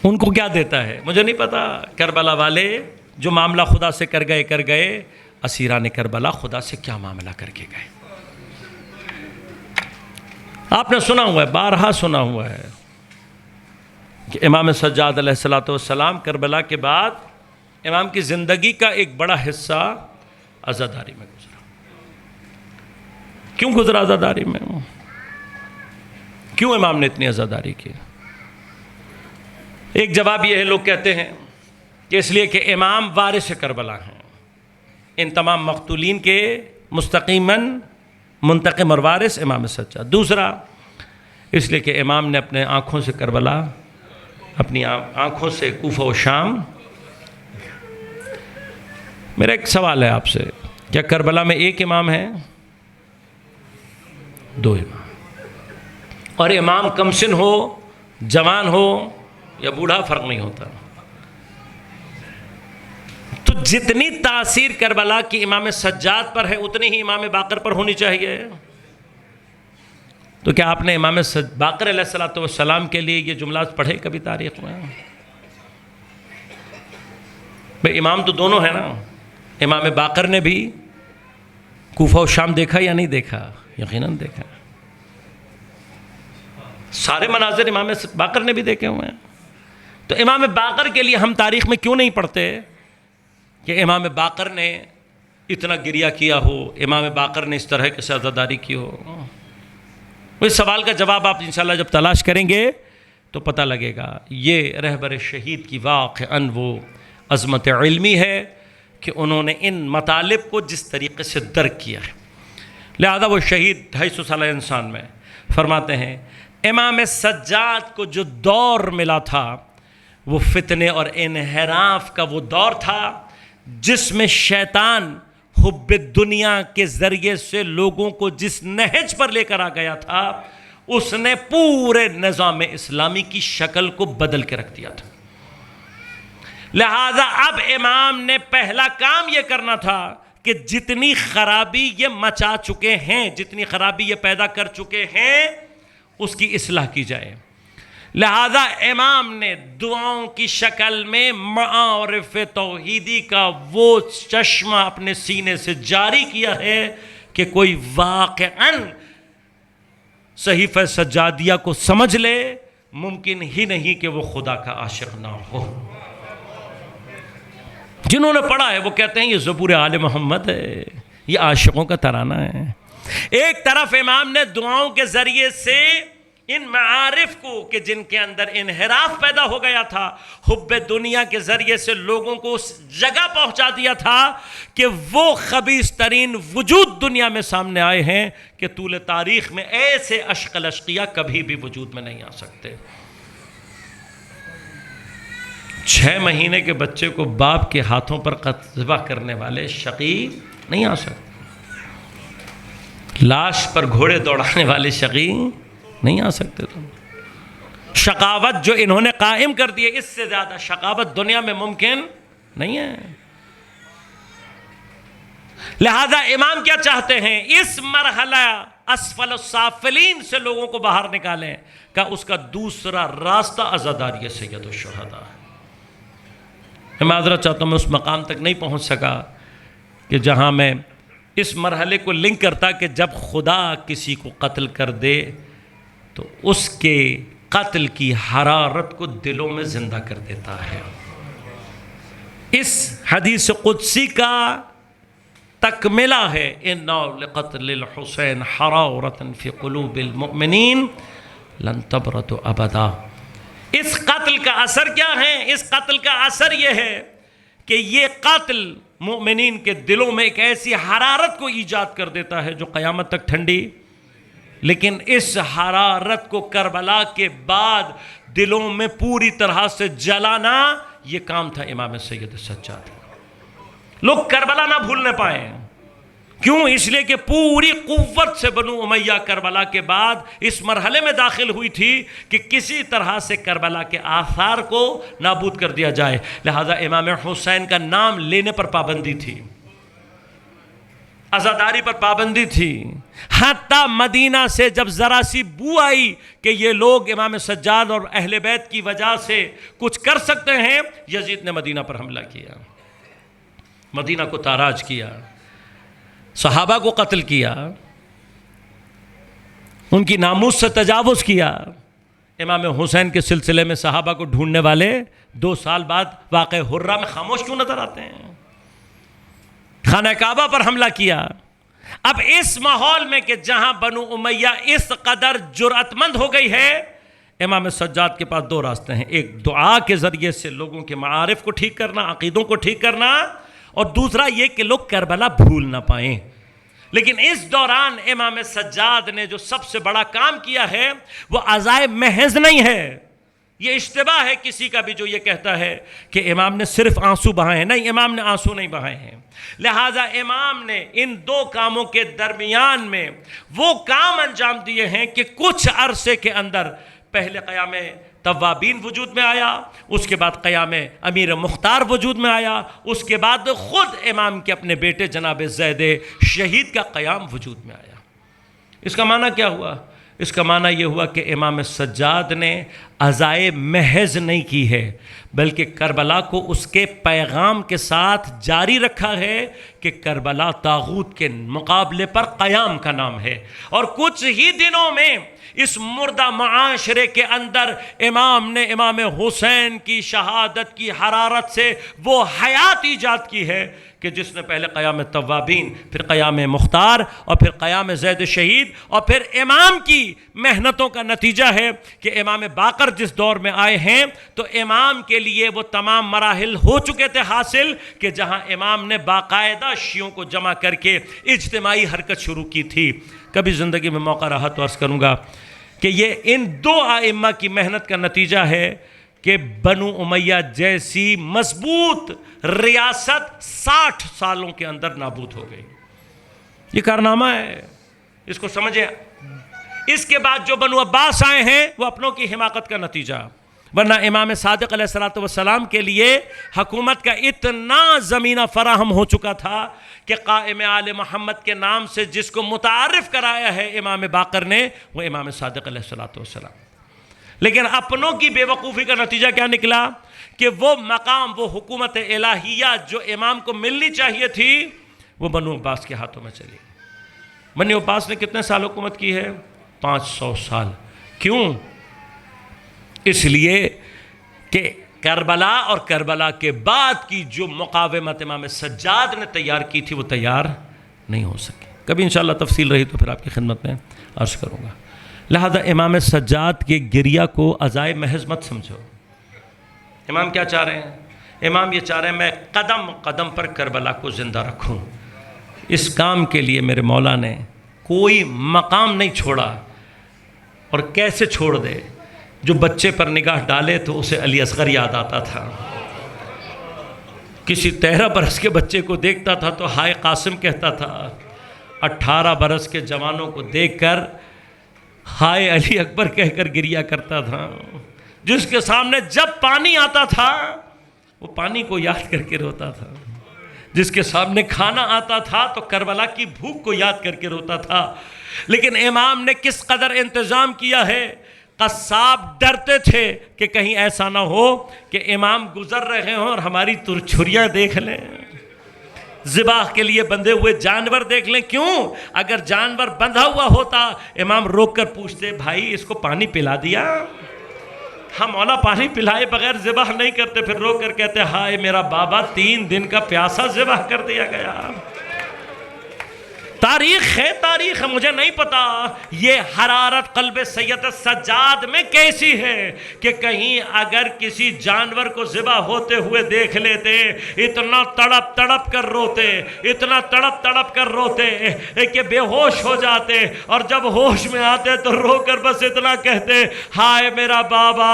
ان کو کیا دیتا ہے مجھے نہیں پتا۔ کربلا والے جو معاملہ خدا سے کر گئے، اسیران کربلا خدا سے کیا معاملہ کر کے گئے۔ آپ نے سنا ہوا ہے، بارہا سنا ہوا ہے کہ امام سجاد علیہ السلام کربلا کے بعد امام کی زندگی کا ایک بڑا حصہ عزاداری میں گزرا۔ کیوں گزرا عزاداری میں؟ کیوں امام نے اتنی عزاداری کی؟ ایک جواب یہ ہے، لوگ کہتے ہیں کہ اس لیے کہ امام وارث کربلا ہیں، ان تمام مقتولین کے مستقیماً منتقم اور وارث امام سجاد۔ دوسرا اس لیے کہ امام نے اپنے آنکھوں سے کربلا، اپنی آنکھوں سے کوفہ و شام۔ میرا ایک سوال ہے آپ سے، کیا کربلا میں ایک امام ہے؟ دو امام، اور امام کم سن ہو، جوان ہو یا بوڑھا فرق نہیں ہوتا۔ تو جتنی تاثیر کربلا کی امام سجاد پر ہے اتنی ہی امام باقر پر ہونی چاہیے۔ تو کیا آپ نے امام باقر علیہ السلام کے لیے یہ جملات پڑھے کبھی تاریخ میں؟ بھئی امام تو دونوں ہیں نا، امام باقر نے بھی کوفہ و شام دیکھا یا نہیں دیکھا؟ یقیناً دیکھا۔ سارے مناظر امام باقر نے بھی دیکھے ہوئے ہیں۔ تو امام باقر کے لیے ہم تاریخ میں کیوں نہیں پڑھتے کہ امام باقر نے اتنا گریہ کیا ہو، امام باقر نے اس طرح کی عزاداری کی ہو؟ اس سوال کا جواب آپ انشاءاللہ جب تلاش کریں گے تو پتہ لگے گا۔ یہ رہبر شہید کی واقعاً وہ عظمت علمی ہے کہ انہوں نے ان مطالب کو جس طریقے سے درک کیا ہے، لہذا وہ شہید 250 سالہ انسان میں فرماتے ہیں امام سجاد کو جو دور ملا تھا وہ فتنے اور انحراف کا وہ دور تھا جس میں شیطان حب دنیا کے ذریعے سے لوگوں کو جس نہج پر لے کر آ گیا تھا اس نے پورے نظام اسلامی کی شکل کو بدل کے رکھ دیا تھا۔ لہذا اب امام نے پہلا کام یہ کرنا تھا کہ جتنی خرابی یہ مچا چکے ہیں، جتنی خرابی یہ پیدا کر چکے ہیں، اس کی اصلاح کی جائے۔ لہذا امام نے دعاؤں کی شکل میں معارف توحیدی کا وہ چشمہ اپنے سینے سے جاری کیا ہے کہ کوئی واقعاً صحیفہ سجادیہ کو سمجھ لے، ممکن ہی نہیں کہ وہ خدا کا عاشق نہ ہو۔ جنہوں نے پڑھا ہے وہ کہتے ہیں یہ زبور آل محمد ہے، یہ عاشقوں کا ترانہ ہے۔ ایک طرف امام نے دعاؤں کے ذریعے سے ان معارف کو کہ جن کے اندر انحراف پیدا ہو گیا تھا، حب دنیا کے ذریعے سے لوگوں کو اس جگہ پہنچا دیا تھا کہ وہ خبیث ترین وجود دنیا میں سامنے آئے ہیں کہ طول تاریخ میں ایسے اشقل اشقیاء کبھی بھی وجود میں نہیں آ سکتے۔ 6 مہینے کے بچے کو باپ کے ہاتھوں پر ذبح کرنے والے شقی نہیں آ سکتے، لاش پر گھوڑے دوڑانے والے شقی نہیں آ سکتے۔ تم شقاوت جو انہوں نے قائم کر دی ہے، اس سے زیادہ شقاوت دنیا میں ممکن نہیں ہے۔ لہذا امام کیا چاہتے ہیں؟ اس مرحلہ اسفل السافلین سے لوگوں کو باہر نکالیں کہ اس کا دوسرا راستہ عزاداری سید الشہداء ہے۔ میں معذرت چاہتا ہوں، میں اس مقام تک نہیں پہنچ سکا کہ جہاں میں اس مرحلے کو لنک کرتا کہ جب خدا کسی کو قتل کر دے تو اس کے قتل کی حرارت کو دلوں میں زندہ کر دیتا ہے۔ اس حدیث قدسی کا تکملہ ہے اِنَّ لِقَتْلِ الْحُسَيْنِ حَرَارَةً فِي قُلُوبِ الْمُؤْمِنِينَ لَن تَبْرَدُ أَبَدًا۔ اس قتل کا اثر کیا ہے؟ اس قتل کا اثر یہ ہے کہ یہ قتل مومنین کے دلوں میں ایک ایسی حرارت کو ایجاد کر دیتا ہے جو قیامت تک ٹھنڈی، لیکن اس حرارت کو کربلا کے بعد دلوں میں پوری طرح سے جلانا، یہ کام تھا امام سید سجاد۔ لوگ کربلا نہ بھولنے پائیں، کیوں؟ اس لیے کہ پوری قوت سے بنو امیہ کربلا کے بعد اس مرحلے میں داخل ہوئی تھی کہ کسی طرح سے کربلا کے آثار کو نابود کر دیا جائے، لہذا امام حسین کا نام لینے پر پابندی تھی، عزاداری پر پابندی تھی، حتیٰ مدینہ سے جب ذرا سی بو آئی کہ یہ لوگ امام سجاد اور اہل بیت کی وجہ سے کچھ کر سکتے ہیں، یزید نے مدینہ پر حملہ کیا، مدینہ کو تاراج کیا، صحابہ کو قتل کیا، ان کی ناموس سے تجاوز کیا۔ امام حسین کے سلسلے میں صحابہ کو ڈھونڈنے والے 2 سال بعد واقعہ حرہ میں خاموش کیوں نظر آتے ہیں؟ خانہ کعبہ پر حملہ کیا۔ اب اس ماحول میں کہ جہاں بنو امیہ اس قدر جرأت مند ہو گئی ہے، امام سجاد کے پاس 2 راستے ہیں، ایک دعا کے ذریعے سے لوگوں کے معارف کو ٹھیک کرنا، عقیدوں کو ٹھیک کرنا، اور دوسرا یہ کہ لوگ کربلا بھول نہ پائیں۔ لیکن اس دوران امام سجاد نے جو سب سے بڑا کام کیا ہے وہ عزائے محض نہیں ہے۔ یہ اشتباہ ہے کسی کا بھی جو یہ کہتا ہے کہ امام نے صرف آنسو بہائے ہیں، نہیں، امام نے آنسو نہیں بہائے ہیں، لہٰذا امام نے ان 2 کاموں کے درمیان میں وہ کام انجام دیے ہیں کہ کچھ عرصے کے اندر پہلے قیام توابین وجود میں آیا، اس کے بعد قیام امیر مختار وجود میں آیا، اس کے بعد خود امام کے اپنے بیٹے جناب زید شہید کا قیام وجود میں آیا۔ اس کا معنی کیا ہوا؟ اس کا معنی یہ ہوا کہ امام سجاد نے عزائے محض نہیں کی ہے، بلکہ کربلا کو اس کے پیغام کے ساتھ جاری رکھا ہے کہ کربلا طاغوت کے مقابلے پر قیام کا نام ہے، اور کچھ ہی دنوں میں اس مردہ معاشرے کے اندر امام نے امام حسین کی شہادت کی حرارت سے وہ حیات ایجاد کی ہے کہ جس نے پہلے قیام توابین، پھر قیام مختار، اور پھر قیام زید شہید، اور پھر امام کی محنتوں کا نتیجہ ہے کہ امام باقر جس دور میں آئے ہیں تو امام کے لیے وہ تمام مراحل ہو چکے تھے حاصل کہ جہاں امام نے باقاعدہ شیعوں کو جمع کر کے اجتماعی حرکت شروع کی تھی۔ کبھی زندگی میں موقع رہا تو عرض کروں گا کہ یہ ان 2 ائمہ کی محنت کا نتیجہ ہے کہ بنو امیہ جیسی مضبوط ریاست 60 سالوں کے اندر نابود ہو گئی۔ یہ کارنامہ ہے، اس کو سمجھیں۔ اس کے بعد جو بنو عباس آئے ہیں وہ اپنوں کی حماقت کا نتیجہ، ورنہ امام صادق علیہ السلام کے لیے حکومت کا اتنا زمینہ فراہم ہو چکا تھا کہ قائم آل محمد کے نام سے جس کو متعارف کرایا ہے امام باقر نے، وہ امام صادق علیہ السلام۔ لیکن اپنوں کی بے وقوفی کا نتیجہ کیا نکلا کہ وہ مقام، وہ حکومت الہیہ جو امام کو ملنی چاہیے تھی، وہ بنو عباس کے ہاتھوں میں چلی۔ بنو عباس نے کتنے سال حکومت کی ہے؟ 500 سال۔ کیوں؟ اس لیے کہ کربلا اور کربلا کے بعد کی جو مقاومت امام سجاد نے تیار کی تھی وہ تیار نہیں ہو سکی۔ کبھی انشاءاللہ تفصیل رہی تو پھر آپ کی خدمت میں عرض کروں گا۔ لہذا امام سجاد کے گریہ کو عزائے محض مت سمجھو۔ امام کیا چاہ رہے ہیں؟ امام یہ چاہ رہے ہیں میں قدم قدم پر کربلا کو زندہ رکھوں۔ اس کام کے لیے میرے مولا نے کوئی مقام نہیں چھوڑا، اور کیسے چھوڑ دے؟ جو بچے پر نگاہ ڈالے تو اسے علی اصغر یاد آتا تھا، کسی 13 برس کے بچے کو دیکھتا تھا تو ہائے قاسم کہتا تھا، 18 برس کے جوانوں کو دیکھ کر ہائے علی اکبر کہہ کر گریہ کرتا تھا، جس کے سامنے جب پانی آتا تھا وہ پانی کو یاد کر کے روتا تھا، جس کے سامنے کھانا آتا تھا تو کربلا کی بھوک کو یاد کر کے روتا تھا۔ لیکن امام نے کس قدر انتظام کیا ہے، قصاب ڈرتے تھے کہ کہیں ایسا نہ ہو کہ امام گزر رہے ہوں اور ہماری چھریاں دیکھ لیں، ذبح کے لیے بندھے ہوئے جانور دیکھ لیں. کیوں؟ اگر جانور بندھا ہوا ہوتا امام روک کر پوچھتے بھائی اس کو پانی پلا دیا؟ ہم مولا پانی پلائے بغیر ذبح نہیں کرتے. پھر روک کر کہتے ہائے میرا بابا 3 دن کا پیاسا ذبح کر دیا گیا. تاریخ ہے مجھے نہیں پتا یہ حرارت قلب سید سجاد میں کیسی ہے کہ کہیں اگر کسی جانور کو ذبح ہوتے ہوئے دیکھ لیتے اتنا تڑپ تڑپ کر روتے، اتنا تڑپ تڑپ کر روتے کہ بے ہوش ہو جاتے، اور جب ہوش میں آتے تو رو کر بس اتنا کہتے ہائے میرا بابا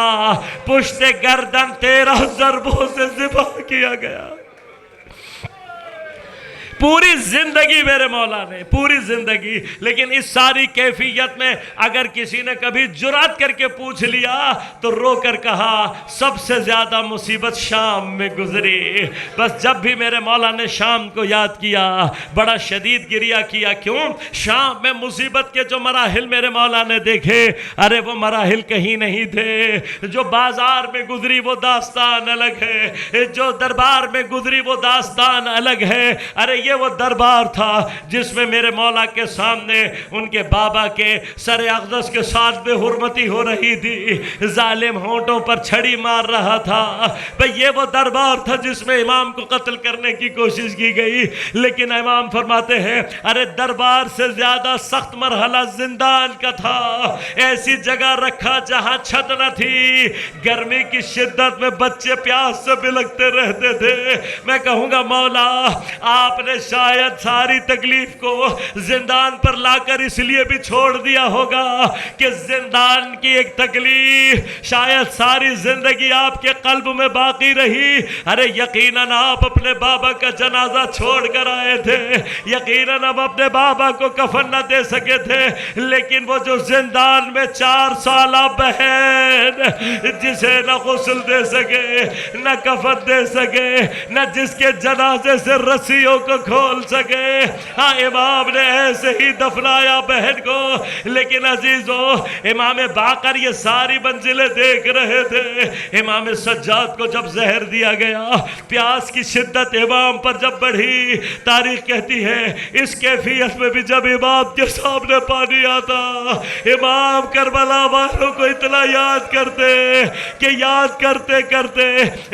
پشت گردن 13 ضربوں سے ذبح کیا گیا. پوری زندگی میرے مولا نے، پوری زندگی. لیکن اس ساری کیفیت میں اگر کسی نے کبھی جرات کر کے پوچھ لیا تو رو کر کہا سب سے زیادہ مصیبت شام میں گزری. بس جب بھی میرے مولا نے شام کو یاد کیا بڑا شدید گریہ کیا. کیوں؟ شام میں مصیبت کے جو مراحل میرے مولا نے دیکھے ارے وہ مراحل کہیں نہیں تھے. جو بازار میں گزری وہ داستان الگ ہے، جو دربار میں گزری وہ داستان الگ ہے. ارے یہ وہ دربار تھا جس میں میرے مولا کے سامنے ان کے بابا کے سر اقدس کے ساتھ بے حرمتی ہو رہی تھی، ظالم ہونٹوں پر چھڑی مار رہا تھا. یہ وہ دربار تھا جس میں امام کو قتل کرنے کی کوشش کی گئی. لیکن امام فرماتے ہیں ارے دربار سے زیادہ سخت مرحلہ زندان کا تھا. ایسی جگہ رکھا جہاں چھت نہ تھی، گرمی کی شدت میں بچے پیاس سے بلکتے رہتے تھے. میں کہوں گا مولا آپ نے شاید ساری تکلیف کو زندان پر لا کر اس لیے بھی چھوڑ دیا ہوگا کہ زندان کی ایک تکلیف شاید ساری زندگی آپ کے قلب میں باقی رہی. ارے یقیناً آپ اپنے بابا کا جنازہ چھوڑ کر آئے تھے، یقیناً آپ اپنے بابا کو کفن نہ دے سکے تھے، لیکن وہ جو زندان میں 4 سالہ بہن جسے نہ غسل دے سکے، نہ کفن دے سکے، نہ جس کے جنازے سے رسیوں کو کھول سکے، ہاں امام نے ایسے ہی دفنایا بہن کو. لیکن عزیزو امام باقر یہ ساری منزلیں دیکھ رہے تھے. امام سجاد کو جب زہر دیا گیا، پیاس کی شدت امام پر جب بڑھی، تاریخ کہتی ہے اس کیفیت میں بھی جب امام کے سامنے پانی آتا امام کربلا والوں کو اتنا یاد کرتے کہ یاد کرتے کرتے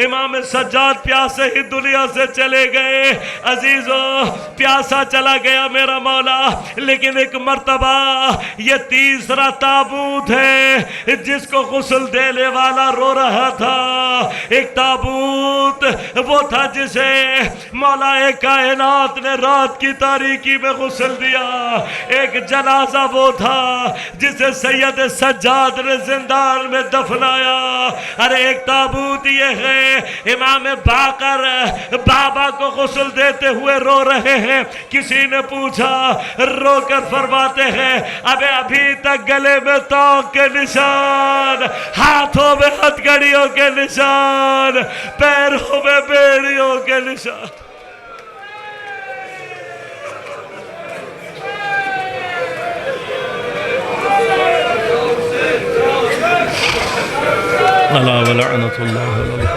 امام سجاد پیاسے ہی دنیا سے چلے گئے. عزیزو پیاسا چلا گیا میرا مولا، لیکن ایک مرتبہ یہ تیسرا تابوت ہے جس کو غسل دینے والا رو رہا تھا. ایک تابوت وہ تھا جسے مولا کائنات نے رات کی تاریکی میں غسل دیا. ایک جنازہ وہ تھا جسے سید سجاد نے زندان میں دفنایا. ارے ایک تابوت یہ ہے امام باقر بابا کو غسل دیتے ہوئے رو رہے ہیں. کسی نے پوچھا، رو کر فرماتے ہیں ابھی تک گلے میں توق کے نشان، ہاتھوں میں ہتھ گھڑیوں کے نشان، پیروں میں بیڑیوں کے نشان. اللہ ولعنت اللہ علیہ